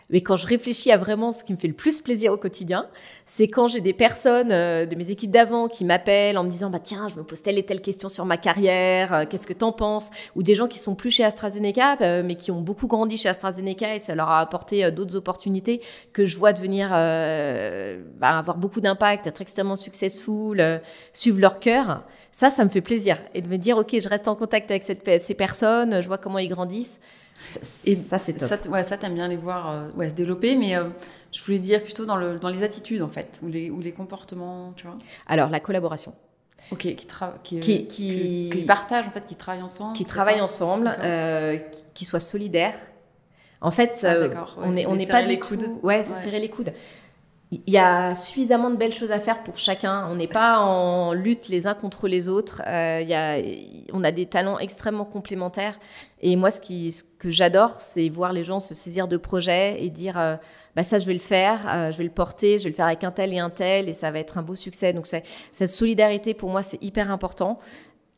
Mais quand je réfléchis à vraiment ce qui me fait le plus plaisir au quotidien, c'est quand j'ai des personnes de mes équipes d'avant qui m'appellent en me disant tiens, je me pose telle et telle question sur ma carrière, qu'est-ce que t'en penses? Ou des gens qui sont plus chez AstraZeneca, mais qui ont beaucoup grandi chez AstraZeneca et ça leur a apporté d'autres opportunités que je vois devenir avoir beaucoup d'impact, être extrêmement successful, suivre leur cœur. Ça me fait plaisir. Et de me dire, OK, je reste en contact avec ces personnes, je vois comment ils grandissent. Et ça, c'est top. Ça, t'aimes bien les voir se développer, mais je voulais dire plutôt dans les attitudes, en fait, ou les comportements, tu vois. Alors, la collaboration. Ok, qui partagent, en fait, qui travaillent ensemble. Qui travaillent ensemble, qui soient solidaires. En fait, on n'est pas du tout... se serrer les coudes. Il y a suffisamment de belles choses à faire pour chacun. On n'est pas en lutte les uns contre les autres. On a des talents extrêmement complémentaires. Et moi, ce que j'adore, c'est voir les gens se saisir de projets et dire ça, je vais le faire, je vais le porter, je vais le faire avec un tel, et ça va être un beau succès. Donc, cette solidarité, pour moi, c'est hyper important.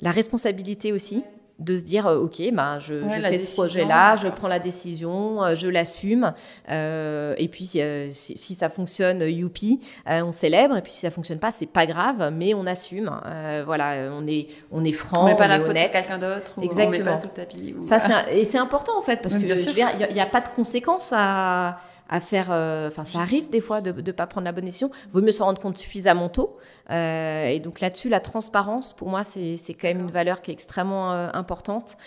La responsabilité aussi. De se dire, OK, je fais ce projet-là, je prends la décision, je l'assume. Et puis, si ça fonctionne, youpi, on célèbre. Et puis, si ça fonctionne pas, c'est pas grave, mais on assume. On est franc, on met pas la faute honnête. Sur quelqu'un d'autre. Exactement. On met pas sous le tapis. Et c'est important, en fait, parce que il n'y a pas de conséquences à faire, ça arrive des fois de pas prendre la bonne décision. Vaut mieux s'en rendre compte suffisamment tôt. Et donc là-dessus, la transparence, pour moi, c'est quand même une valeur qui est extrêmement importante.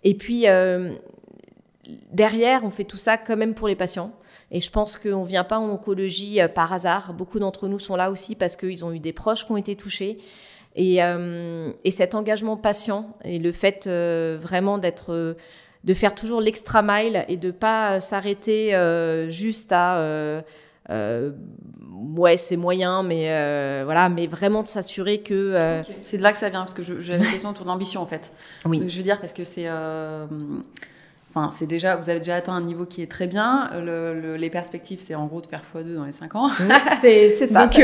Et puis, derrière, on fait tout ça quand même pour les patients. Et je pense qu'on ne vient pas en oncologie par hasard. Beaucoup d'entre nous sont là aussi parce qu'ils ont eu des proches qui ont été touchés. Et cet engagement patient et le fait vraiment de faire toujours l'extra mile et de pas s'arrêter juste à c'est moyen, mais vraiment de s'assurer que c'est de là que ça vient, parce que j'avais une question autour de l'ambition, en fait. Oui. Je veux dire, parce que c'est c'est déjà, vous avez déjà atteint un niveau qui est très bien. Les perspectives, c'est en gros de faire x2 dans les 5 ans. C'est ça. Donc,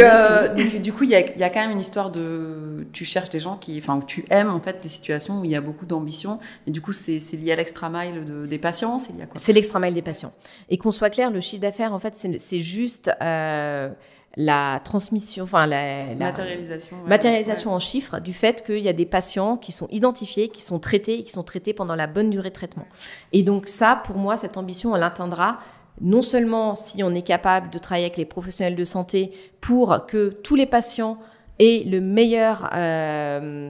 du coup, il y a quand même une histoire de... Tu cherches des gens tu aimes en fait des situations où il y a beaucoup d'ambition. Et du coup, c'est lié à l'extra mile des patients. C'est lié à quoi? C'est l'extra mile des patients. Et qu'on soit clair, le chiffre d'affaires, en fait, c'est juste... la transmission, la matérialisation en chiffres du fait qu'il y a des patients qui sont identifiés, qui sont traités et qui sont traités pendant la bonne durée de traitement. Et donc ça, pour moi, cette ambition, on l'atteindra non seulement si on est capable de travailler avec les professionnels de santé pour que tous les patients aient le meilleur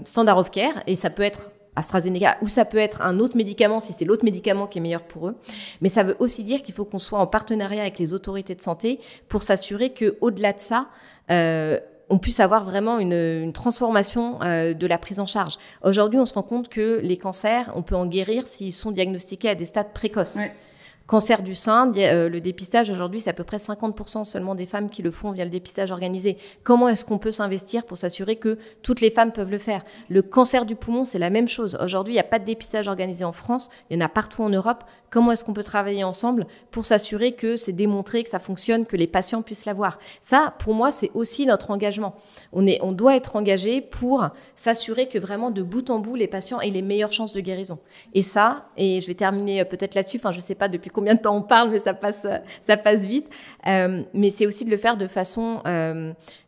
standard of care, et ça peut être AstraZeneca, ou ça peut être un autre médicament si c'est l'autre médicament qui est meilleur pour eux. Mais ça veut aussi dire qu'il faut qu'on soit en partenariat avec les autorités de santé pour s'assurer qu'au-delà de ça, on puisse avoir vraiment une transformation de la prise en charge. Aujourd'hui, on se rend compte que les cancers, on peut en guérir s'ils sont diagnostiqués à des stades précoces. Ouais. Cancer du sein, le dépistage aujourd'hui, c'est à peu près 50% seulement des femmes qui le font via le dépistage organisé. Comment est-ce qu'on peut s'investir pour s'assurer que toutes les femmes peuvent le faire? Le cancer du poumon, c'est la même chose. Aujourd'hui, il n'y a pas de dépistage organisé en France, il y en a partout en Europe. Comment est-ce qu'on peut travailler ensemble pour s'assurer que c'est démontré, que ça fonctionne, que les patients puissent l'avoir? Ça, pour moi, c'est aussi notre engagement. On doit être engagé pour s'assurer que vraiment de bout en bout, les patients aient les meilleures chances de guérison. Et ça, et je vais terminer peut-être là-dessus, je ne sais pas depuis combien de temps on parle, mais ça passe vite. Mais c'est aussi de le faire de façon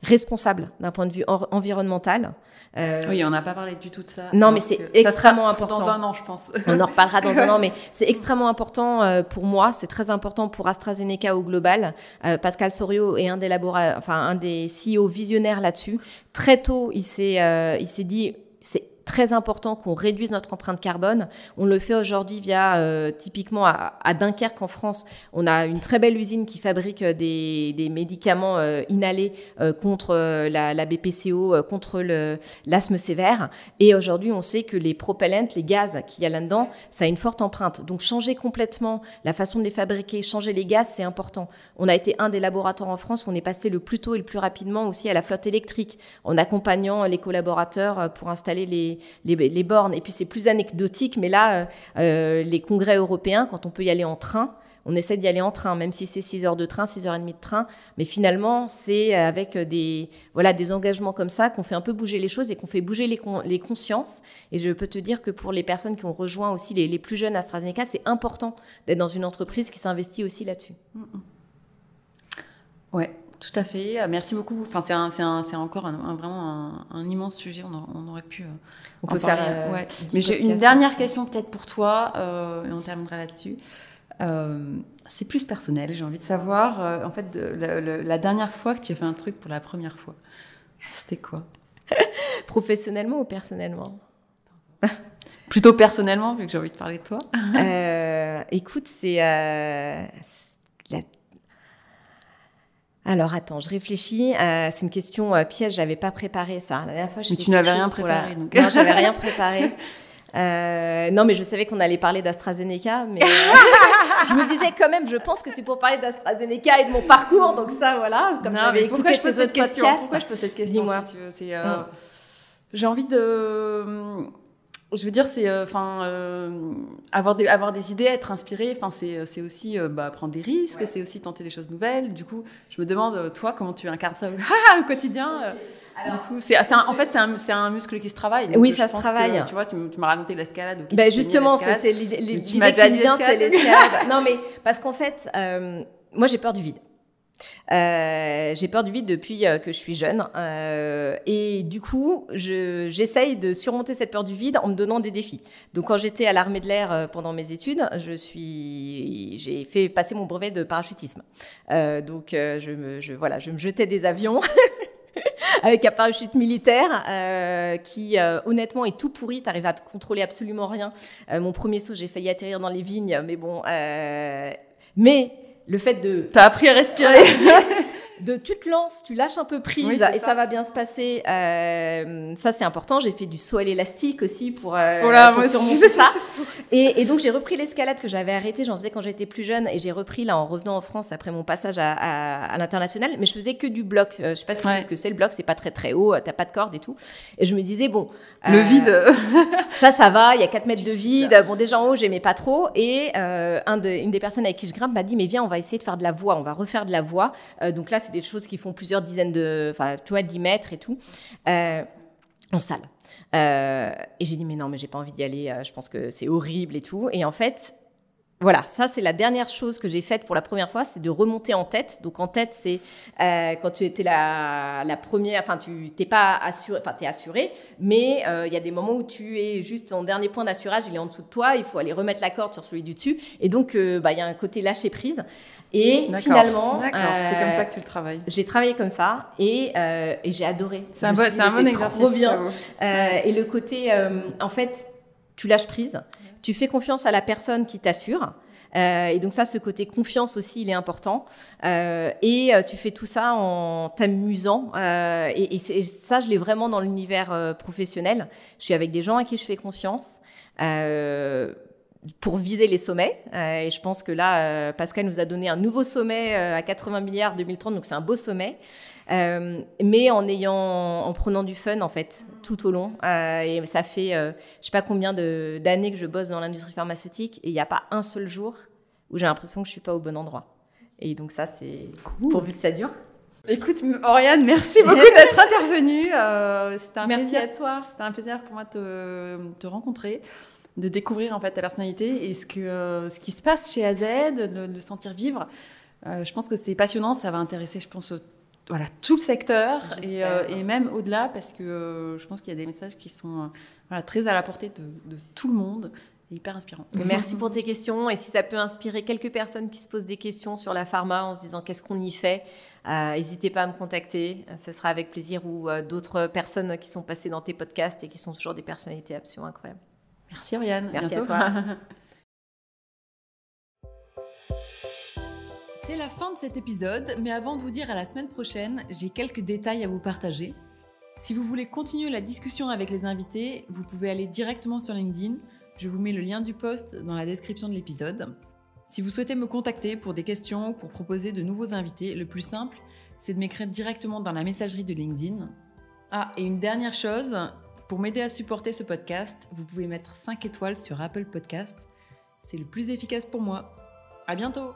responsable d'un point de vue environnemental. Oui, on n'a pas parlé du tout de ça. Non, mais c'est extrêmement important. Dans un an, je pense. On en reparlera dans un an, mais c'est extrêmement important pour moi. C'est très important pour AstraZeneca au global. Pascal Soriot est un des CEO visionnaires là-dessus. Très tôt, il s'est dit, c'est très important qu'on réduise notre empreinte carbone. On le fait aujourd'hui via, typiquement à Dunkerque en France, on a une très belle usine qui fabrique des médicaments inhalés contre la BPCO, contre l'asthme sévère. Et aujourd'hui, on sait que les propellants, les gaz qu'il y a là-dedans, ça a une forte empreinte. Donc changer complètement la façon de les fabriquer, changer les gaz, c'est important. On a été un des laboratoires en France où on est passé le plus tôt et le plus rapidement aussi à la flotte électrique, en accompagnant les collaborateurs pour installer les bornes. Et puis c'est plus anecdotique, mais là, les congrès européens, quand on peut y aller en train, on essaie d'y aller en train, même si c'est 6 heures de train, 6h30 de train. Mais finalement, c'est avec des engagements comme ça qu'on fait un peu bouger les choses et qu'on fait bouger les consciences. Et je peux te dire que pour les personnes qui ont rejoint aussi les plus jeunes AstraZeneca, c'est important d'être dans une entreprise qui s'investit aussi là-dessus. Ouais. Tout à fait. Merci beaucoup. Enfin, c'est encore vraiment un immense sujet. On aurait pu on peut parler, faire. Ouais. Mais j'ai une dernière question peut-être pour toi, et on terminera là-dessus. C'est plus personnel. J'ai envie de savoir, en fait, la dernière fois que tu as fait un truc pour la première fois, c'était quoi? Professionnellement ou personnellement? Plutôt personnellement, vu que j'ai envie de parler de toi. Écoute, Alors, attends, je réfléchis. C'est une question piège, j'avais pas préparé ça. La dernière fois, mais tu n'avais rien préparé. Donc. Non, j'avais rien préparé. Non, mais je savais qu'on allait parler d'AstraZeneca, mais je me disais quand même, je pense que c'est pour parler d'AstraZeneca et de mon parcours, donc ça, voilà. Comme j'avais écouté tes autres podcasts. Pourquoi je pose cette question? Dis-moi. Si tu veux, j'ai envie de... Je veux dire, c'est avoir des idées, être inspiré. Enfin, c'est aussi prendre des risques, c'est aussi tenter des choses nouvelles. Du coup, je me demande, toi, comment tu incarnes ça au quotidien. Alors, du coup, c'est un muscle qui se travaille. Donc, oui, ça se travaille. Tu vois, tu m'as raconté l'escalade. Ben justement, c'est l'idée qui me vient, c'est l'escalade. Non, mais parce qu'en fait, moi, j'ai peur du vide. J'ai peur du vide depuis que je suis jeune et du coup j'essaye de surmonter cette peur du vide en me donnant des défis. Donc quand j'étais à l'armée de l'air pendant mes études, j'ai fait passer mon brevet de parachutisme. Donc je me jetais des avions avec un parachute militaire qui honnêtement est tout pourri, t'arrives à contrôler absolument rien. Mon premier saut, j'ai failli atterrir dans les vignes, mais bon mais le fait de... T'as appris à respirer. Tu te lances, tu lâches un peu prise, oui, et ça va bien se passer. Ça, c'est important. J'ai fait du saut à l'élastique aussi pour surmonter ça. Et donc, j'ai repris l'escalade que j'avais arrêtée. J'en faisais quand j'étais plus jeune et j'ai repris là en revenant en France après mon passage à l'international. Mais je faisais que du bloc. Je sais pas si tu sais ce que c'est le bloc. C'est pas très, très haut. T'as pas de corde et tout. Et je me disais, bon... le vide. ça va. Il y a 4 mètres de vide. Bon, déjà en haut, j'aimais pas trop. Et une des personnes avec qui je grimpe m'a dit, mais viens, on va essayer de faire de la voix. On va refaire de la voix. Donc là, c'est des choses qui font plusieurs dizaines 10 mètres et tout, en salle. Et j'ai dit, mais non, mais j'ai pas envie d'y aller, je pense que c'est horrible et tout. Et en fait, voilà, ça, c'est la dernière chose que j'ai faite pour la première fois, c'est de remonter en tête. Donc, en tête, c'est quand tu étais la première, enfin, tu t'es pas assuré, enfin, t'es assuré, mais il y a des moments où tu es juste ton dernier point d'assurage, il est en dessous de toi, il faut aller remettre la corde sur celui du dessus. Et donc, il y a un côté lâcher prise. Et finalement, c'est comme ça que tu le travailles. J'ai travaillé comme ça et j'ai adoré. C'est un bon exercice. Trop bien. Et le côté, en fait, tu lâches prise, tu fais confiance à la personne qui t'assure. Et donc ça, ce côté confiance aussi, il est important. Et tu fais tout ça en t'amusant. Et ça, je l'ai vraiment dans l'univers professionnel. Je suis avec des gens à qui je fais confiance. Pour viser les sommets. Et je pense que là, Pascal nous a donné un nouveau sommet à 80 milliards 2030, donc c'est un beau sommet. Mais en prenant du fun, en fait, tout au long. Et ça fait, je sais pas combien d'années que je bosse dans l'industrie pharmaceutique et il n'y a pas un seul jour où j'ai l'impression que je suis pas au bon endroit. Et donc ça, c'est pourvu que ça dure. Écoute, Oriane, merci beaucoup d'être intervenue. C'était un merci plaisir. À toi. C'était un plaisir pour moi de te rencontrer, de découvrir en fait ta personnalité et ce qui se passe chez AZ, de le sentir vivre. Je pense que c'est passionnant, ça va intéresser, je pense, tout le secteur et même au-delà parce que je pense qu'il y a des messages qui sont très à la portée de tout le monde C'est hyper inspirant. Merci pour tes questions. Et si ça peut inspirer quelques personnes qui se posent des questions sur la pharma en se disant qu'est-ce qu'on y fait, n'hésitez pas à me contacter. Ce sera avec plaisir, ou d'autres personnes qui sont passées dans tes podcasts et qui sont toujours des personnalités absolument incroyables. Merci Oriane. Merci bientôt. à toi. C'est la fin de cet épisode, mais avant de vous dire à la semaine prochaine, j'ai quelques détails à vous partager. Si vous voulez continuer la discussion avec les invités, vous pouvez aller directement sur LinkedIn. Je vous mets le lien du post dans la description de l'épisode. Si vous souhaitez me contacter pour des questions ou pour proposer de nouveaux invités, le plus simple, c'est de m'écrire directement dans la messagerie de LinkedIn. Ah, et une dernière chose, pour m'aider à supporter ce podcast, vous pouvez mettre 5 étoiles sur Apple Podcast. C'est le plus efficace pour moi. À bientôt!